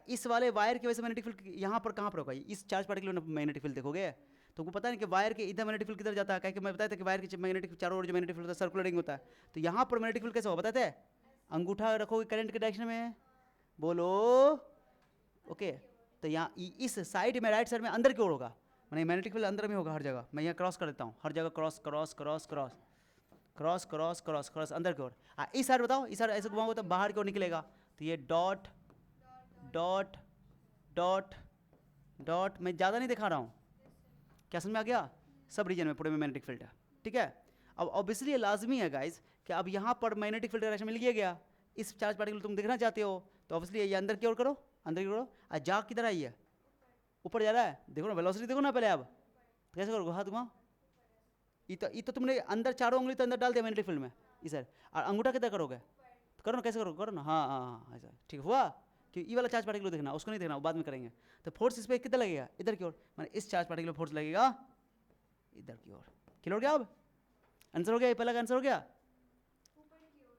S1: इस वाले वायर की वजह से मैग्नेटिक फील्ड यहाँ पर कहाँ पर होगा, इस चार्ज पार्टिकल में मैग्नेटिक फील्ड देखोगे। तुमको पता है कि वायर के इधर मैग्नेटिक फील्ड किधर जाता है, क्योंकि मैं बताया था कि वायर के मैग्नेटिक चारों ओर जो मैग्नेटिक फील्ड होता है सर्कुलरिंग होता है। तो यहाँ पर मैग्नेटिक फील्ड कैसे होगा बताते हैं, अंगूठा रखोगे करंट के डायरेक्शन में, बोलो ओके। तो यहाँ इस साइड में राइट साइड में अंदर की ओर होगा, मैंने मैग्नेटिक फील्ड अंदर में होगा हर जगह। मैं यहाँ क्रॉस कर देता हूँ, हर जगह cross cross cross cross cross cross cross cross अंदर की ओर। इस साइड बताओ, इस साइड ऐसे घुमाओगे तो बाहर की ओर निकलेगा। तो ये डॉट डॉट डॉट डॉट, मैं ज़्यादा नहीं दिखा रहा हूँ, क्या समझ में आ गया। सब रीजन में पूरे में मैग्नेटिक फील्ड है, ठीक है। अब ऑब्वियसली ये लाजमी है गाइज कि अब यहाँ पर मैग्नेटिक फील्ड डायरेक्शन मिल गया। इस चार्ज पार्टिकल तुम देखना चाहते हो तो ऑब्वियसली ये अंदर की ओर करो, अंदर की ओर। जा किधर आई है, ऊपर जा रहा है, देखो ना वेलोसिटी देखो ना पहले। अब तो कैसे करोगे, हाथ घुमाओ। ये तो तुमने अंदर चारों उंगली तो अंदर डाल दिया मैग्नेटिक फील्ड में इस साइड, और अंगूठा किधर करोगे, तो करो ना, कैसे करोगे, करो ना, हाँ हाँ हाँ ऐसा ठीक हुआ। कि ये वाला चार्ज पार्टिकल देखना, उसको नहीं देखना, वो बाद में करेंगे। तो फोर्स इस पर कितना लगेगा, इधर की ओर, मैंने इस चार्ज पार्टिकल फोर्स लगेगा इधर की ओर। क्लियर हो गया, अब आंसर हो गया, ये पहला का आंसर हो गया।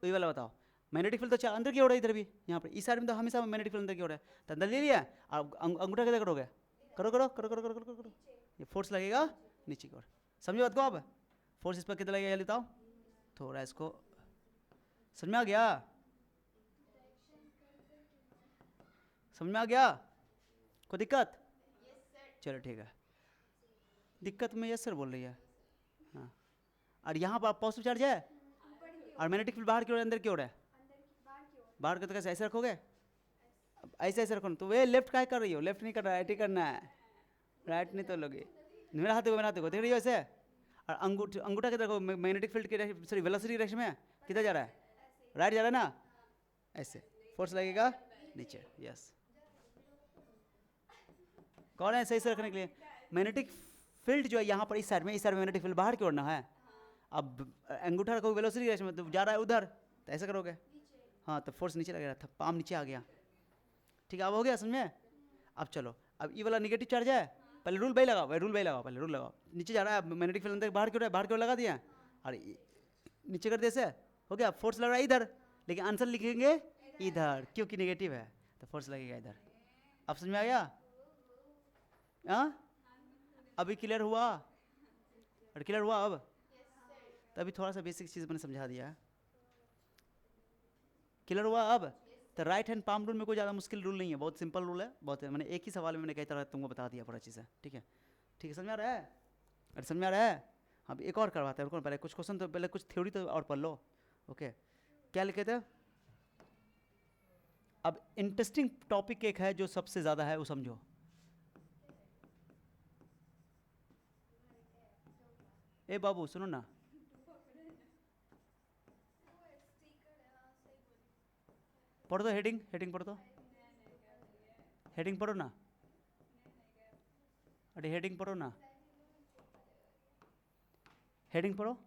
S1: ये वाला बताओ, मैग्नेटिक फील्ड तो अंदर की ओर है, इधर भी यहाँ पर इस साइड में तो हमेशा मैग्नेटिक फील्ड अंदर की ओर है। तो अंदर ले लिया, और अंगूठा किधर करोगे, करो करो करो करो करो करो करो, ये फोर्स लगेगा नीचे की ओर। समझो बात को, अब फोर्स इस पर कितना लगेगा बताओ, थोड़ा इसको समझ में आ गया, समझ में आ गया, कोई दिक्कत। चलो ठीक है, दिक्कत में यस सर बोल रही है, हाँ। और यहाँ पर पॉजिटिव चार्ज है और मैग्नेटिक फील्ड बाहर की ओर अंदर की ओर है, बाहर के तो कैसे ऐसे रखोगे, ऐसे ऐसे रखो ना। तो वे लेफ्ट का कर रही हो, लेफ्ट नहीं करना, राइट ही करना है, राइट नहीं तो लोगे। मेरा हाथ देखो, मेरा हाथ देखो, देख रही हो ऐसे। और अंगूठा किधर रखो, मैग्नेटिक फील्ड के सॉरी वेलोसिटी डायरेक्शन में किधर जा रहा है, राइट जा रहा है ना, ऐसे फोर्स लगेगा नीचे, यस। कौन है सही से रखने के लिए, मैग्नेटिक फील्ड जो है यहाँ पर इस साइड में, इस साइड में मैग्नेटिक फील्ड बाहर की ओर ना है। अब अंगूठा रखोगे वेलोसिटी डायरेक्शन में, तो जा रहा है उधर, तो ऐसा करोगे, हाँ, तो फोर्स नीचे लगेगा, था पाम नीचे आ गया, ठीक है। अब हो गया समझ में। अब चलो, अब ये वाला निगेटिव चार्ज है, पहले रूल बाई लगाओ, रूल बाई लगाओ, पहले रूल लगाओ। नीचे जा रहा है मैग्नेटिक फील्ड अंदर बाहर की ओर है, बाहर की ओर लगा दिया, और नीचे कर दिया, ऐसे हो गया। फोर्स लग रहा है इधर, लेकिन आंसर लिखेंगे इधर क्योंकि नेगेटिव है, तो फोर्स लगेगा इधर। अब समझ में आ गया, हाँ। अभी क्लियर हुआ, और क्लियर हुआ अब, तो अभी थोड़ा सा बेसिक चीज़ मैंने समझा दिया, क्लियर हुआ अब। तो राइट हैंड पाम रूल में कोई ज़्यादा मुश्किल रूल नहीं है, बहुत सिंपल रूल है, बहुत है। मैंने एक ही सवाल में मैंने कई तरह तुमको बता दिया पूरा चीज़ है, ठीक है, ठीक है, समझ में आ रहा है, अरे समझ में आ रहा है। हाँ, एक और करवाते हैं, पहले कुछ क्वेश्चन तो, पहले कुछ थ्योरी तो और पढ़ लो, ओके। क्या लिखे थे, अब इंटरेस्टिंग टॉपिक एक है जो सबसे ज़्यादा है, वो समझो। ए बाबू सुनो ना, पढ़ो तो, हेडिंग हेडिंग पढ़ो तो, हेडिंग पढ़ो ना, अरे हेडिंग पढ़ो ना, हेडिंग पढ़ो।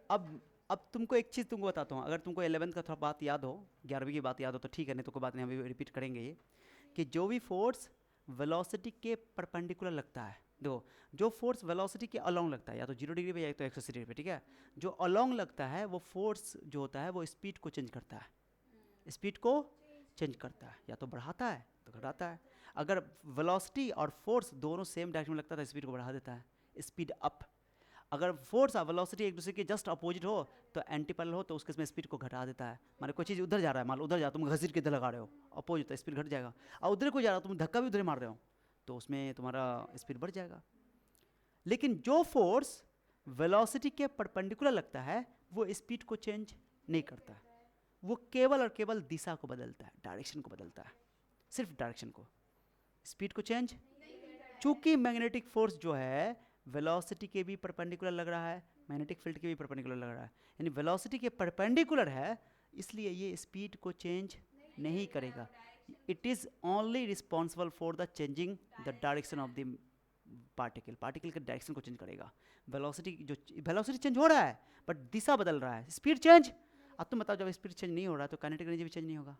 S1: अब तुमको एक चीज़ तुमको बताता हूँ, अगर तुमको 11th का थोड़ा बात याद हो, 11वीं की बात याद हो तो ठीक है, नहीं तो कोई बात नहीं, हम रिपीट करेंगे ये, कि जो भी फोर्स वेलोसिटी के परपेंडिकुलर लगता है, देखो जो फोर्स वेलोसिटी के अलोंग लगता है, या तो 0 डिग्री पे या तो 180 डिग्री पे, ठीक है। जो अलोंग लगता है वो फोर्स जो होता है वो स्पीड को चेंज करता है, स्पीड को चेंज करता है, या तो बढ़ाता है तो घटाता है। अगर वेलोसिटी और फोर्स दोनों सेम डायरेक्शन में लगता है तो स्पीड को बढ़ा देता है, स्पीड अप। अगर फोर्स और वेलोसिटी एक दूसरे के जस्ट अपोजिट हो तो एंटी पैरेलल हो तो उसके इसमें स्पीड को घटा देता है। माने कोई चीज़ उधर जा रहा है, मान लो उधर जा, तुम घसीट के इधर लगा रहे हो, अपोजिट तो स्पीड घट जाएगा। और उधर को जा रहा हो, तुम धक्का भी उधर मार रहे हो तो उसमें तुम्हारा स्पीड बढ़ जाएगा। लेकिन जो फोर्स वेलोसिटी के परपेंडिकुलर लगता है वो स्पीड को चेंज नहीं करता है, वो केवल और केवल दिशा को बदलता है, डायरेक्शन को बदलता है। सिर्फ डायरेक्शन को, स्पीड को चेंज। चूंकि मैग्नेटिक फोर्स जो है वेलोसिटी के भी परपेंडिकुलर लग रहा है, मैग्नेटिक फील्ड के भी परपेंडिकुलर लग रहा है, यानी वेलोसिटी के परपेंडिकुलर है, इसलिए ये स्पीड को चेंज नहीं करेगा। It is only responsible for the changing the direction of the particle, particle के डायरेक्शन को चेंज करेगा। वेलोसिटी जो वेलोसिटी चेंज हो रहा है बट दिशा बदल रहा है, स्पीड चेंज। अब तुम बताओ, जब स्पीड चेंज नहीं हो रहा तो काइनेटिक एनर्जी भी चेंज नहीं होगा,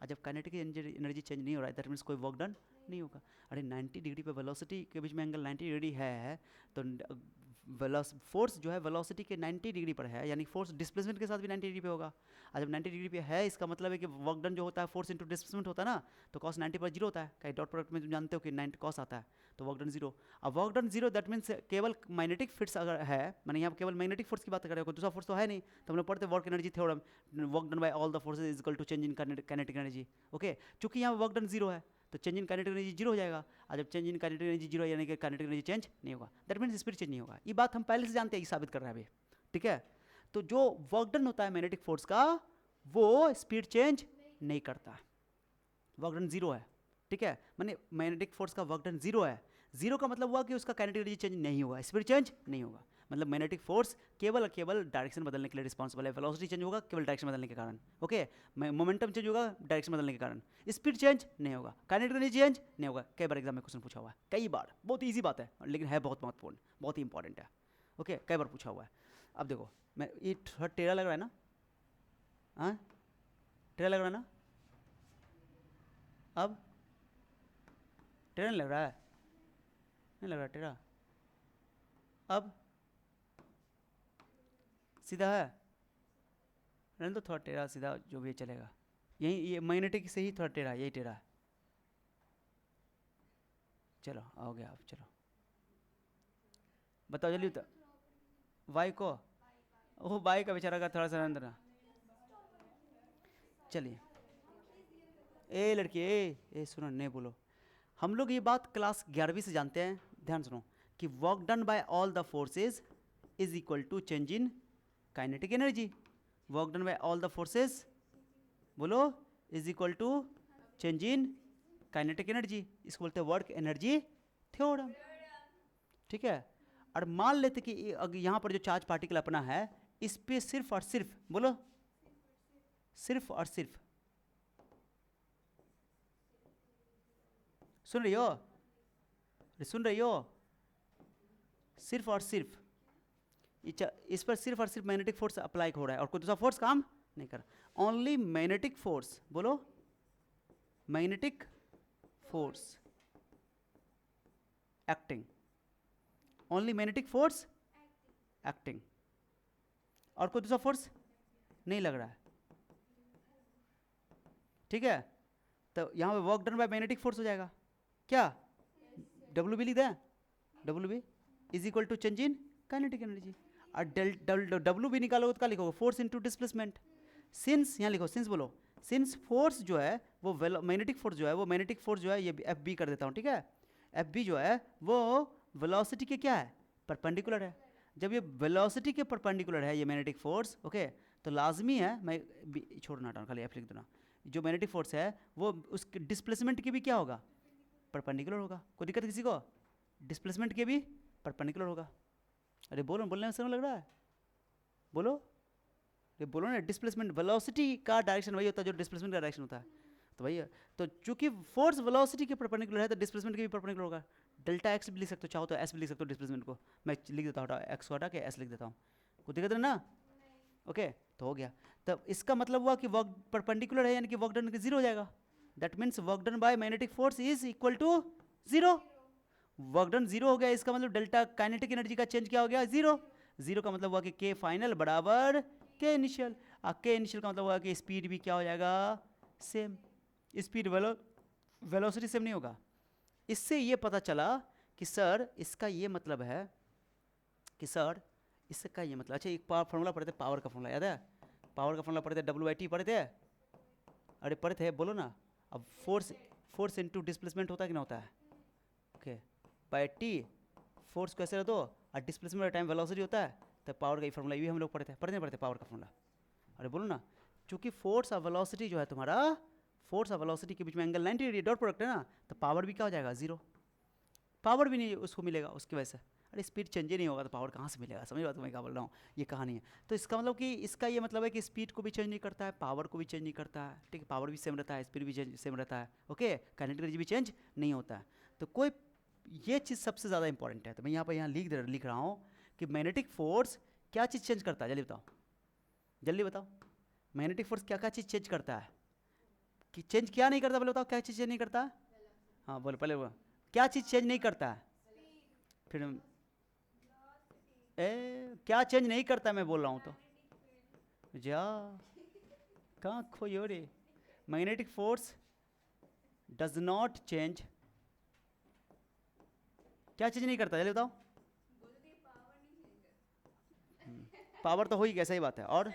S1: और जब काइनेटिक एनर्जी चेंज नहीं हो रहा है दैट मीन्स कोई वर्क डन नहीं होगा। अरे 90 डिग्री पे वेलोसिटी के बीच में एंगल 90 डिग्री है, तो फोर्स जो है वेलोसिटी के 90 डिग्री पर है, यानी फोर्स डिस्प्लेसमेंट के साथ भी 90 डिग्री पे होगा। और जब 90 डिग्री पे है, इसका मतलब है कि वर्क डन जो होता है फोर्स इंटू डिस्प्लेसमेंट होता है ना, तो कॉस 90 पर जीरो होता है। कहीं डॉट प्रोडक्ट में तुम जानते हो कि 90 कॉस आता है, तो वर्क डन जीरो। अब work done zero that means केवल मैग्नेटिक फोर्स अगर है, मैंने यहाँ केवल मैग्नेटिक फोर्स की बात कर रहे हो, कोई दूसरा फोर्स तो है नहीं। तो हम लोग पढ़ते work energy theorem, work done by all the forces is equal to change in kinetic energy. Okay, चूंकि यहाँ वर्क डन जीरो है तो change in kinetic energy zero हो जाएगा, और जब change in kinetic energy zero यानी कि काइनेटिक एनर्जी चेंज नहीं होगा, दैट मीन्स स्पीड चेंज नहीं होगा। ये बात हम पहले से जानते हैं, ये साबित कर रहा है अभी, ठीक है। तो जो वर्क डन होता है मैग्नेटिक फोर्स का, वो स्पीड चेंज नहीं करता, वर्क डन जीरो है, ठीक है। माने मैग्नेटिक फोर्स का वर्क डन जीरो है, जीरो का मतलब हुआ कि उसका काइनेटिक एनर्जी चेंज नहीं होगा, स्पीड चेंज नहीं होगा। मतलब मैग्नेटिक फोर्स केवल केवल डायरेक्शन बदलने के लिए रिस्पॉन्सिबल है, वेलोसिटी चेंज होगा केवल डायरेक्शन बदलने के कारण, ओके। मोमेंटम चेंज होगा डायरेक्शन बदलने के कारण, स्पीड चेंज नहीं होगा, काइनेटिक एनर्जी चेंज नहीं होगा। कई बार एग्जाम में क्वेश्चन पूछा हुआ है, कई बार, बहुत ईजी बात है लेकिन है बहुत महत्वपूर्ण, बहुत ही इंपॉर्टेंट है, ओके, कई बार पूछा हुआ है। अब देखो, मैं ये थोड़ा टेढ़ा लग रहा है ना, हाँ टेढ़ा लग रहा है ना, अब टेढ़ा नहीं लग रहा है, नहीं लग रहा टेढ़ा, अब सीधा है, रहने दो, थोड़ा टेढ़ा सीधा जो भी चलेगा, यही ये मैग्नेटिक से ही थोड़ा टेढ़ा, यही टेढ़ा है। चलो हो गया, अब चलो बताओ जल्दी बताओ, वाई को, ओह वाई का बेचारा का थोड़ा सा अंदर। चलिए, ए लड़की, ए सुनो, नहीं बोलो। हम लोग ये बात क्लास 11वीं से जानते हैं, ध्यान सुनो, कि work done by all the forces is equal to change in kinetic energy. Work done by all the forces, बोलो, is equal to change in kinetic energy, इसको बोलते हैं वर्क एनर्जी थ्योरम, ठीक है। और मान लेते कि यहाँ पर जो चार्ज पार्टिकल अपना है, इस पे सिर्फ और सिर्फ, बोलो, सिर्फ और सिर्फ, सुन रही हो, सुन रही हो, सिर्फ और सिर्फ इस पर सिर्फ और सिर्फ मैग्नेटिक फोर्स अप्लाई हो रहा है और कोई दूसरा फोर्स काम नहीं कर रहा। ओनली मैग्नेटिक फोर्स, बोलो, magnetic force acting, only magnetic force acting, और कोई दूसरा फोर्स नहीं लग रहा है, ठीक है। तो यहाँ पे work done by magnetic force हो जाएगा, क्या डब्ल्यू बी लिख दें, W B is equal to change in kinetic energy, और डब्ल्यू बी निकालोगे तो क्या लिखोगे, फोर्स इनटू डिस्प्लेसमेंट। सिंस, यहाँ लिखो सिंस, बोलो, सिंस फोर्स जो है वो मैग्नेटिक फोर्स जो है, वो मैग्नेटिक फोर्स जो है, ये एफ बी कर देता हूँ, ठीक है। एफ बी जो है वो वेलोसिटी के क्या है, परपेंडिकुलर है। जब ये वेलोसिटी के परपेंडिकुलर है ये मैग्नेटिक फोर्स, ओके, तो लाजमी है, मैं छोड़ना हटाऊँ, खाली एफ लिख देना, जो मैग्नेटिक फोर्स है वो उसके डिस्प्लेसमेंट के भी क्या होगा, परपेंडिकुलर होगा। कोई दिक्कत किसी को, डिस्प्लेसमेंट के भी परपेंडिकुलर होगा। अरे बोलो, बोलने में समय लग रहा है, बोलो, अरे बोलो ना, डिस्प्लेसमेंट वेलोसिटी का डायरेक्शन वही होता है जो डिस्प्लेसमेंट का डायरेक्शन होता है, तो वही है। तो चूंकि फोर्स वेलोसिटी के परपेंडिकुलर है तो डिस्प्लेसमेंट के भी परपेंडिकुलर होगा। डेल्टा एक्स भी लिख सकते हो, चाहो तो एस भी लिख सकते हो डिस्प्लेसमेंट को, मैं लिख देता हूँ, एक्स को हटा के एस लिख देता हूँ, कोई दिक्कत नहीं ना, ओके, तो हो गया। तब इसका मतलब हुआ कि वर्क परपेंडिकुलर है, यानी कि वर्क डन जीरो हो जाएगा, that means work done by magnetic force is equal to zero. Work done zero हो गया, इसका मतलब डेल्टा काइनेटिक एनर्जी का चेंज क्या हो गया, जीरो। जीरो का मतलब हुआ कि के फाइनल बराबर के इनिशियल, और के इनिशियल का मतलब हुआ कि स्पीड भी क्या हो जाएगा, सेम। स्पीड वेलोसिटी सेम नहीं होगा। इससे ये पता चला कि सर इसका ये मतलब है कि सर इसका ये मतलब, अच्छा एक फॉर्मूला पढ़े थे, पावर का फॉर्मूला याद है, पावर का फॉर्मूला पढ़े थे, डब्ल्यू/टी पढ़े थे, अरे पढ़े थे, बोलो ना। अब फोर्स इनटू डिस्प्लेसमेंट होता है कि ना होता है, ओके, बाय टी, फोर्स को ऐसे रख दो और डिस्प्लेसमेंट टाइम वेलोसिटी होता है, तो पावर का ये फॉर्मूला ये हम लोग पढ़े थे पावर का फॉर्मूला। अरे बोलो ना, चूंकि फोर्स और वेलोसिटी जो है तुम्हारा फोर्स और वेलोसिटी के बीच में एंगल 90 डिग्री, डॉट प्रोडक्ट है ना, तो पावर भी क्या हो जाएगा, जीरो। पावर भी नहीं उसको मिलेगा उसकी वजह से। अरे स्पीड चेंज ही नहीं होगा तो पावर कहाँ से मिलेगा, समझ बात मैं क्या बोल रहा हूँ, ये कहानी है। तो इसका मतलब कि इसका ये मतलब है कि स्पीड को भी चेंज नहीं करता है, पावर को भी चेंज नहीं करता है, ठीक है, पावर भी सेम रहता है, स्पीड भी सेम रहता है, ओके, काइनेटिक एनर्जी भी चेंज नहीं होता है। तो कोई ये चीज़ सबसे ज़्यादा इंपॉर्टेंट है। तो मैं यहाँ लिख रहा हूँ कि मैग्नेटिक फोर्स क्या चीज़ चेंज करता है, जल्दी बताओ, जल्दी बताओ, मैग्नेटिक फोर्स क्या क्या चीज़ चेंज करता है, कि चेंज क्या नहीं करता, पहले बताओ क्या चीज़ चेंज नहीं करता है। हाँ बोलो पहले बोलो, क्या चीज़ चेंज नहीं करता है, फिर क्या चेंज नहीं करता मैं बोल रहा हूँ तो जा कहाँ खोयो रे, magnetic force does not change, क्या चेंज नहीं करता, जल्दी बताओ। पावर तो हो ही गया, सही बात है, और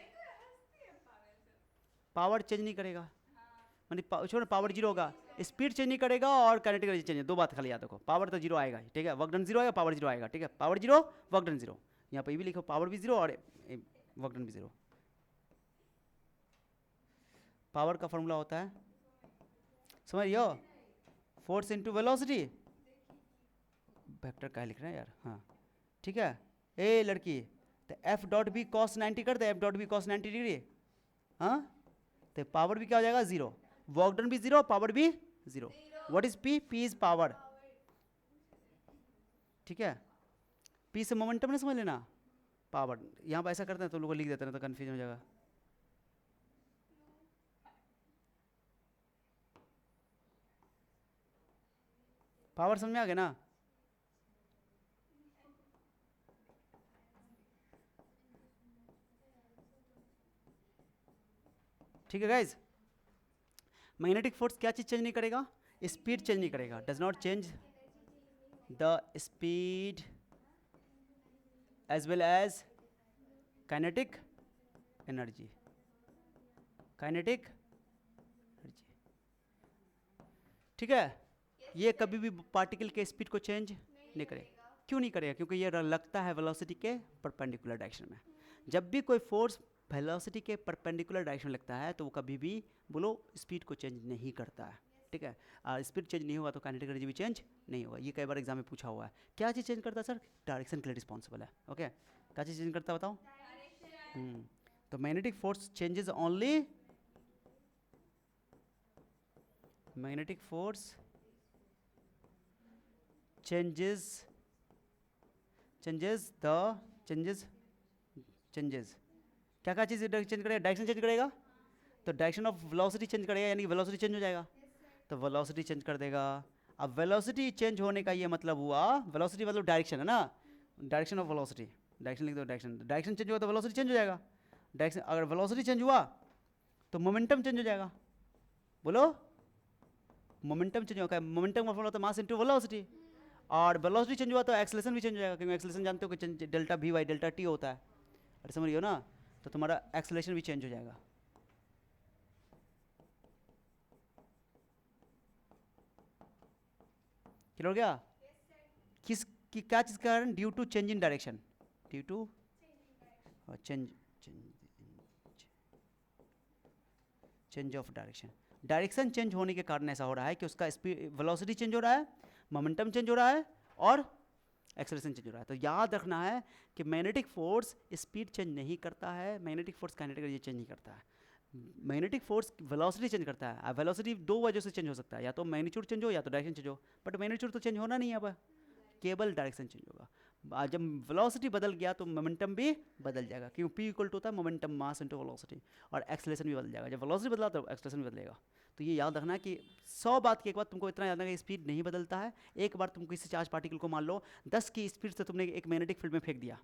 S1: पावर चेंज नहीं करेगा, मतलब छोड़ो पावर जीरो होगा, स्पीड चेंज नहीं करेगा और काइनेटिक एनर्जी चेंज, दो बात खाली याद रखो, पावर तो जीरो आएगा, ठीक है, वर्क डन जीरो आएगा, पावर जीरो आएगा, ठीक है, power zero work done zero, यहाँ पे भी लिखो पावर भी जीरो और वर्क डन भी जीरो। पावर का फॉर्मूला होता है, समझ रही हो, फोर्स इनटू वेलोसिटी, वेक्टर का लिख रहे हैं यार, हाँ ठीक है। ए लड़की, तो एफ डॉट बी कॉस 90 कर दे, F dot B cos 90 degree, हाँ, तो पावर भी क्या हो जाएगा, जीरो, वर्क डन भी जीरो, पावर भी zero. What is P, P is power, ठीक है, पी से मोमेंटम नहीं समझ लेना, पावर, यहाँ पर ऐसा करते हैं तो लोग लिख देते हैं तो कन्फ्यूजन हो जाएगा। पावर समझ में आ गया ना, ठीक है गाइज। मैग्नेटिक फोर्स क्या चीज चेंज नहीं करेगा, स्पीड चेंज नहीं करेगा, does not change the speed as well as kinetic energy, kinetic energy, ठीक है। ये कभी भी पार्टिकल के स्पीड को चेंज नहीं करेगा, क्यों नहीं करेगा, क्योंकि ये लगता है वेलोसिटी के परपेंडिकुलर डायरेक्शन में। जब भी कोई फोर्स वेलोसिटी के परपेंडिकुलर डायरेक्शन में लगता है तो वो कभी भी बोलो स्पीड को चेंज नहीं करता है, ठीक है। स्पीड चेंज नहीं होगा तो काइनेटिक एनर्जी भी चेंज नहीं होगा। ये कई बार एग्जाम में पूछा हुआ है, क्या चीज़ चेंज करता है सर, डायरेक्शन के लिए रिस्पॉन्सिबल है, ओके, क्या चीज़ चेंज करता है बताओ। तो magnetic force changes only, magnetic force changes क्या क्या चीज़ चेंज करेगा, डायरेक्शन चेंज करेगा, तो डायरेक्शन ऑफ वेलोसिटी चेंज करेगा, यानी कि वेलोसिटी चेंज हो जाएगा, तो वेलोसिटी चेंज कर देगा। अब वेलोसिटी चेंज होने का ये मतलब हुआ, वेलोसिटी मतलब डायरेक्शन है ना, डायरेक्शन ऑफ वेलोसिटी, डायरेक्शन लिख दो, डायरेक्शन चेंज हुआ तो वेलोसिटी चेंज हो जाएगा, डायरेक्शन अगर वेलोसिटी चेंज हुआ तो मोमेंटम चेंज हो जाएगा, बोलो मोमेंटम चेंज होगा, मोमेंटम का फॉर्मूला होता है मास इनटू वेलोसिटी, और वेलोसिटी चेंज हुआ तो एक्सेलरेशन भी चेंज हो जाएगा, क्योंकि एक्सेलरेशन जानते हो कि delta we by delta T होता है, अरे समझ रही हो ना, तो तुम्हारा एक्सेलरेशन भी चेंज हो जाएगा। क्लियर हो गया, किस की क्या चीज़ के कारण, due to change in direction, due to change of direction, direction change होने के कारण ऐसा हो रहा है कि उसका स्पीड वेलोसिटी चेंज हो रहा है, मोमेंटम चेंज हो रहा है और एक्सेलरेशन चेंज हो रहा है। तो याद रखना है कि मैग्नेटिक फोर्स स्पीड चेंज नहीं करता है, magnetic force kinetic energy change नहीं करता है, मैग्नेटिक फोर्स वेलोसिटी चेंज करता है। वेलोसिटी दो वजह से चेंज हो सकता है, या तो मैग्नीट्यूड चेंज हो या तो डायरेक्शन चेंज हो, बट मैग्नीट्यूड तो चेंज होना नहीं है, अब केवल डायरेक्शन चेंज होगा। जब वेलोसिटी बदल गया तो मोमेंटम भी बदल जाएगा, क्योंकि पी इक्वल टू होता है मोमेंटम मास इनटू वेलोसिटी, और एक्सेलरेशन भी बदल जाएगा, जब वेलोसिटी बदला तो एक्सेलरेशन भी बदलेगा। तो ये याद रखना कि 100 बात की एक बात तुमको इतना याद रखना कि स्पीड नहीं बदलता है। एक बार तुम किसी चार्ज पार्टिकल को मान लो 10 की स्पीड से तुमने एक मैग्नेटिक फील्ड में फेंक दिया,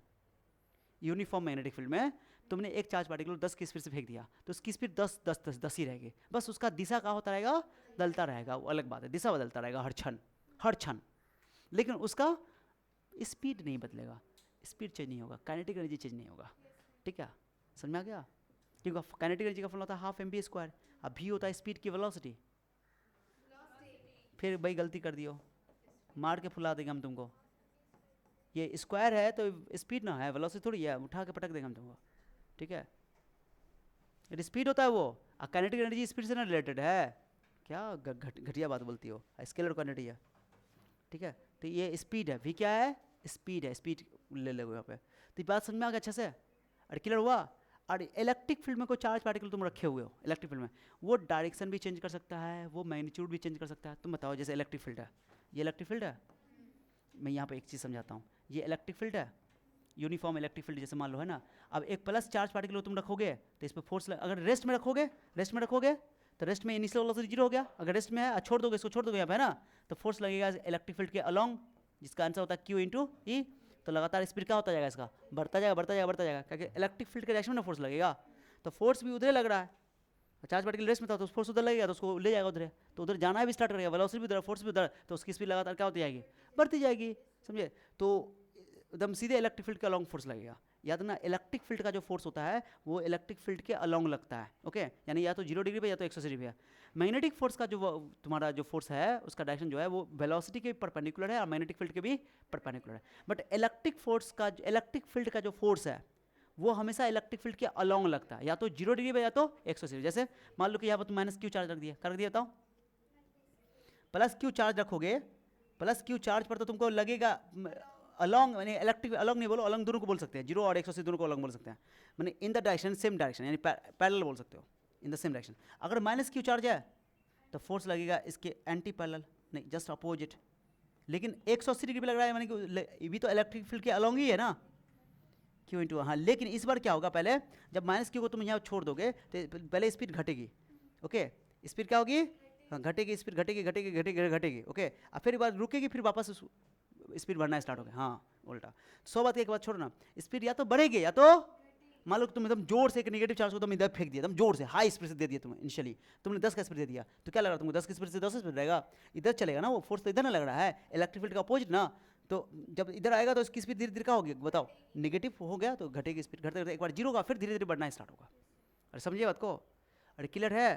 S1: यूनिफॉर्म मैग्नेटिक फील्ड में तुमने एक चार्ज पार्टिकल को 10 की स्पीड से फेंक दिया, तो उसकी स्पीड 10 10 10 10 ही रहेगी, बस उसका दिशा क्या होता रहेगा, बदलता रहेगा, वो अलग बात है, दिशा बदलता रहेगा हर क्षण हर क्षण, लेकिन उसका स्पीड नहीं बदलेगा, स्पीड चेंज नहीं होगा, काइनेटिक एनर्जी चेंज नहीं होगा, ठीक है, समझ में आ गया। क्योंकि काइनेटिक एनर्जी का फॉर्मूला होता है हाफ एम बी स्क्वायर, अब भी होता है स्पीड की वेलोसिटी, फिर भाई गलती कर दियो, मार के फुला देंगे हम तुमको, ये स्क्वायर है तो स्पीड ना है, वेलोसिटी थोड़ी है, उठा के पटक देंगे हम तुमको, ठीक है, स्पीड होता है वो, काइनेटिक एनर्जी स्पीड से ना रिलेटेड है, क्या घटिया बात बोलती हो, स्केलर क्वांटिटी है, ठीक है। तो ये स्पीड है, v क्या है, स्पीड है, स्पीड ले लो यहाँ पे। तो ये बात समझ में आ गया अच्छे से, और क्लियर हुआ। और इलेक्ट्रिक फील्ड में कोई चार्ज पार्टिकल तुम रखे हुए हो इलेक्ट्रिक फील्ड में, वो डायरेक्शन भी चेंज कर सकता है, वो मैग्नीट्यूड भी चेंज कर सकता है। तुम बताओ, जैसे इलेक्ट्रिक फील्ड है, ये इलेक्ट्रिक फील्ड है, मैं यहाँ पे एक चीज़ समझाता हूँ, ये इलेक्ट्रिक फील्ड है, यूनिफॉर्म इलेक्ट्रिक फील्ड जैसे मान लो है ना। अब एक प्लस चार्ज पार्टिकल तुम रखोगे तो इस पर फोर्स, अगर रेस्ट में रखोगे, तो रेस्ट में इनिशियल वेलोसिटी जीरो हो गया, अगर रेस्ट में है छोड़ दोगे, इसको छोड़ दोगे यहाँ पे है ना, तो फोर्स लगेगा इलेक्ट्रिक फील्ड के अलोंग, जिसका आंसर होता है Q इंटू ई। तो लगातार स्पीड क्या होता जाएगा इसका, बढ़ता जाएगा बढ़ता जाएगा बढ़ता जाएगा, क्योंकि इलेक्ट्रिक फील्ड के डायरेक्शन में फोर्स लगेगा, तो फोर्स भी उधर लग रहा है। चार्ज पार्टिकल रेस्ट में था तो फोर्स उधर लगेगा, तो उसको ले जाएगा उधर, तो उधर जाना भी स्टार्ट करेगा, वेलोसिटी भी उधर, फोर्स भी उधर, तो उसकी स्पीड लगातार क्या होती जाएगी, बढ़ती जाएगी, समझे। तो एकदम सीधे इलेक्ट्रिक फील्ड के अलोंग फोर्स लगेगा। याद ना, इलेक्ट्रिक फील्ड का जो फोर्स होता है वो इलेक्ट्रिक फील्ड के अलोंग लगता है, ओके, यानी या तो 0 डिग्री पे या तो 180 डिग्री पे। मैग्नेटिक फोर्स का जो तुम्हारा जो फोर्स है उसका डायरेक्शन जो है वो वेलोसिटी के परपेंडिकुलर है और मैग्नेटिक फील्ड के भी परपेंडिकुलर है। बट इलेक्ट्रिक फील्ड का जो फोर्स है वो हमेशा इलेक्ट्रिक फील्ड के अलोंग लगता है, या तो 0 डिग्री पे या तो 180 डिग्री। जैसे मान लो कि यहाँ पर तुम -Q चार्ज रख दिया, कर दिया, बताओ +Q चार्ज रखोगे, +Q चार्ज पर तो तुमको लगेगा अलोंग, यानी इलेक्ट्रिक अलोंग नहीं बोलो, अलोंग दोनों को बोल सकते हैं, 0 और 180 दोनों को अलोंग बोल सकते हैं, मैंने in the direction, same direction, यानी पैरेलल बोल सकते हो, इन द सेम डायरेक्शन। अगर -Q चार्ज है तो फोर्स लगेगा इसके एंटी पैरेलल, नहीं जस्ट अपोजिट, लेकिन 180 डिग्री पे लग रहा है, मानी कि ये भी तो इलेक्ट्रिक फील्ड के अलोंग ही है ना, Q इंटू, हाँ। लेकिन इस बार क्या होगा, पहले जब -Q को तुम यहाँ छोड़ दोगे तो पहले स्पीड घटेगी, ओके, स्पीड क्या होगी, हाँ घटेगी, स्पीड घटेगी घटेगी घटेगी घटेगी, ओके, और फिर बार रुकेगी, फिर वापस स्पीड बढ़ना स्टार्ट हो गया, हाँ उल्टा। 100 बात एक बात छोड़ो ना, स्पीड या तो बढ़ेगी या तो, मान लो तुम एकदम जोर से एक नेगेटिव चार्ज को तुम इधर फेंक दिया, एकदम जोर से हाई स्पीड से दे दिया तुमने, इनिशियली तुमने 10 का स्पीड दे दिया, तो क्या लग रहा है तुमको, 10 की स्पीड से 10 स्पीड रहेगा, इधर चलेगा ना वो फोर्स, तो इधर ना लग रहा है, इलेक्ट्रिक फील्ड का अपोजिट ना। तो जब इधर आएगा तो इसकी स्पीड धीरे धीरे क्या होगी बताओ, नेगेटिव हो गया तो घटेगी स्पीड, घटते घटते एक बार 0 का, फिर धीरे धीरे बढ़ना स्टार्ट होगा। अरे समझिए बात को, अरे क्लियर है।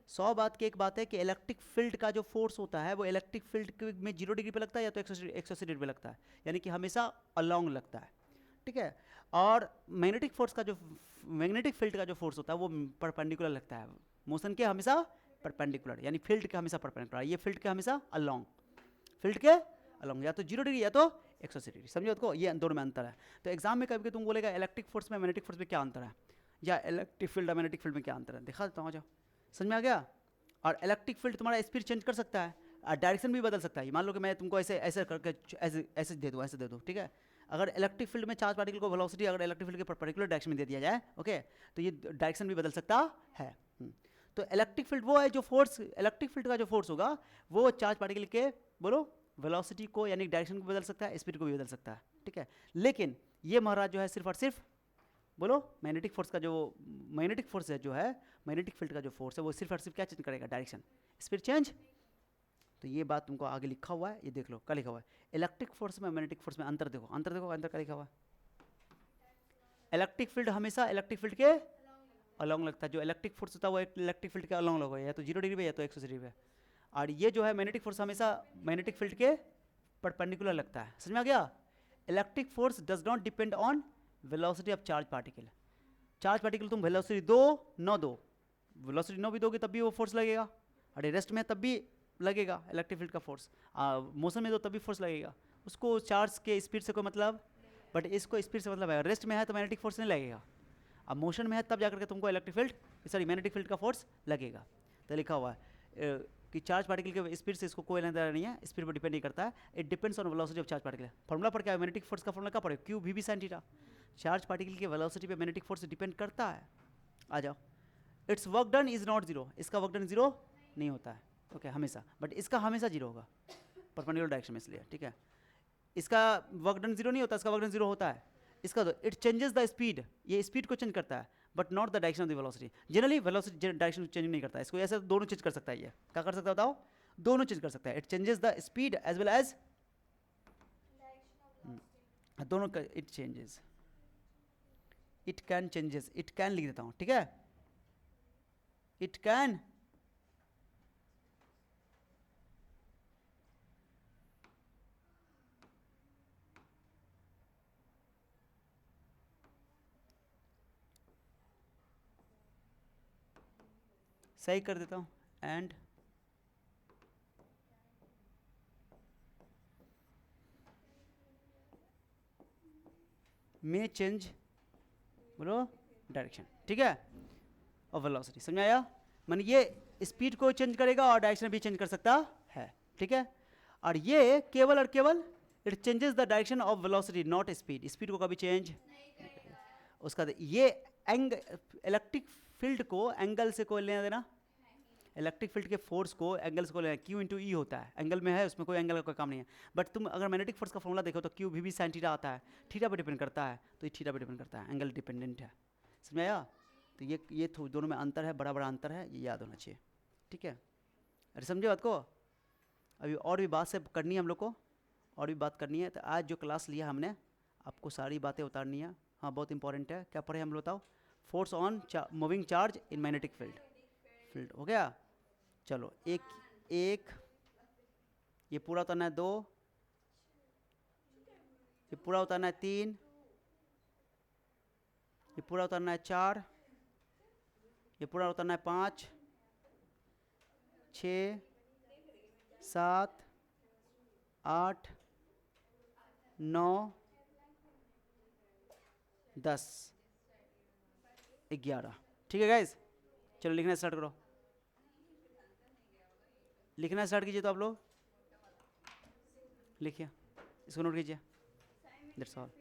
S1: 100 बात की एक बात है कि इलेक्ट्रिक फील्ड का जो फोर्स होता है वो इलेक्ट्रिक फील्ड में 0 डिग्री पे लगता है या तो 180 डिग्री पे लगता है, यानी कि हमेशा अलोंग लगता है, ठीक है। और मैग्नेटिक फील्ड का जो फोर्स होता है वो परपेंडिकुलर लगता है, मोशन के हमेशा परपेंडिकुलर, यानी फील्ड के हमेशा परपेंडिकुलर, ये फील्ड के हमेशा अलोंग, फील्ड के अलोंग, या तो 0 डिग्री या तो 180 डिग्री, समझो उसको, ये दोनों में अंतर है। तो एग्जाम में कभी तुम बोलेगा इलेक्ट्रिक फोर्स में मैग्नेटिक फोर्स में क्या अंतर है, या इलेक्ट्रिक फील्ड और मैग्नेटिक फील्ड में क्या अंतर है, दिखा देता हूँ, आ जाओ, समझ में आ गया। और इलेक्ट्रिक फील्ड तुम्हारा स्पीड चेंज कर सकता है और डायरेक्शन भी बदल सकता है। मान लो कि मैं तुमको ऐसे ऐसे करके ऐसे दे दूँ, ठीक है। अगर इलेक्ट्रिक फील्ड में चार्ज पार्टिकल को वेलोसिटी अगर इलेक्ट्रिक फील्ड के परपेंडिकुलर डायरेक्शन में दे दिया जाए, ओके, तो ये डायरेक्शन भी बदल सकता है। तो इलेक्ट्रिक फील्ड वो है जो फोर्स, इलेक्ट्रिक फील्ड का जो फोर्स होगा वो चार्ज पार्टिकल के बोलो वेलोसिटी को, यानी डायरेक्शन को बदल सकता है, स्पीड को भी बदल सकता है, ठीक है। लेकिन ये महाराज जो है सिर्फ और सिर्फ बोलो मैग्नेटिक फोर्स का जो मैग्नेटिक फोर्स है जो है मैग्नेटिक फील्ड का जो फोर्स है वो सिर्फ और सिर्फ क्या चेंज करेगा, डायरेक्शन, स्पीड चेंज। तो ये बात तुमको आगे लिखा हुआ है, ये देख लो क्या लिखा हुआ है, इलेक्ट्रिक फोर्स में मैग्नेटिक फोर्स में अंतर देखो, अंतर क्या लिखा हुआ है। इलेक्ट्रिक फील्ड हमेशा इलेक्ट्रिक फील्ड के अलोंग लगता है, जो इलेक्ट्रिक फोर्स होता है वो इलेक्ट्रिक फील्ड के अलोंग लगेगा, या तो 0 डिग्री पे या तो 180 डिग्री पे। और ये जो है मैग्नेटिक फोर्स हमेशा मैग्नेटिक फील्ड के परपेंडिकुलर लगता है, समझ में आ गया। Electric force does not depend on velocity of charge particle, charge particle तुम वेलोसिटी दो न दो, वेलोसिटी न भी दोगे तब भी वो फोर्स लगेगा, और रेस्ट में तब भी लगेगा इलेक्ट्रिक फील्ड का फोर्स, मोशन में दो तब भी फोर्स लगेगा, उसको चार्ज के स्पीड से कोई मतलब, बट इसको स्पीड से मतलब है। रेस्ट में है तो मैग्नेटिक फोर्स नहीं लगेगा, अब मोशन में है तब जाकर के तुमको electric field sorry magnetic field का फोर्स लगेगा। तो लिखा हुआ है कि चार्ज पार्टिकल के स्पीड से इसको कोई लेना नहीं है, स्पीड पर डिपेंड नहीं करता है, it depends on velocity of charge particle. Formula पर क्या है, मैग्नेटिक फोर्स का फॉर्मूला क्या पड़ेगा, q we B sine theta, charge particle की वेलोसिटी पे मैग्नेटिक फोर्स डिपेंड करता है। आ जाओ, it's work done is not zero, इसका वर्क डन जीरो नहीं होता है, ओके हमेशा, बट इसका हमेशा जीरो होगा परपेंडिकुलर डायरेक्शन में, इसलिए ठीक है। इसका वर्क डन जीरो नहीं होता, इसका वर्क डन जीरो होता है। इसका तो इट चेंजेस द स्पीड, ये स्पीड को चेंज करता है but not the direction of the velocity. Generally velocity direction change नहीं करता है, इसको ऐसे दोनों चेंज कर सकता है। ये क्या कर सकता है बताओ, दोनों चेंज कर सकता है, it changes the speed as well as दोनों का it changes, it can changes, it can लिख देता हूं, ठीक है, इट कैन सही कर देता हूं, एंड मे चेंज, बोलो, डायरेक्शन, ठीक है, और वेलोसिटी। समझ में आया? माने ये स्पीड को चेंज करेगा और डायरेक्शन भी चेंज कर सकता है, ठीक है। और ये केवल और केवल it changes the direction of velocity, not speed. Speed को कभी चेंज उसका ये इलेक्ट्रिक फील्ड को एंगल से कोई लेना देना, इलेक्ट्रिक फील्ड के फोर्स को एंगल से कोई लेना, क्यू इंटू ई होता है, एंगल में है, उसमें कोई एंगल का काम नहीं है। बट तुम अगर मैग्नेटिक फोर्स का फॉर्मूला देखो तो क्यू भी साइन थीटा आता है, थीटा पे डिपेंड करता है, तो ये थीटा पे डिपेंड करता है, एंगल डिपेंडेंट है। समझ में आया? तो ये दोनों में अंतर है, बड़ा बड़ा अंतर है, ये याद होना चाहिए, ठीक है। अरे समझे बात को? अभी और भी बात से करनी है हम लोग को, और भी बात करनी है। तो आज जो क्लास लिया हमने, आपको सारी बातें उतारनी है। हाँ, बहुत इंपॉर्टेंट है। क्या पढ़े हम लोग, बताओ? Force on moving charge in magnetic field हो गया। चलो एक ये पूरा उतारना है, 2 ये पूरा उतारना है, 3 ये पूरा उतारना है, 4 ये पूरा उतारना है, 5 6 7 8 9 10 11, ठीक है गाइस। चलो लिखना स्टार्ट करो, लिखना स्टार्ट कीजिए। तो आप लोग लिखिए, इसको नोट कीजिए, दैट्स ऑल।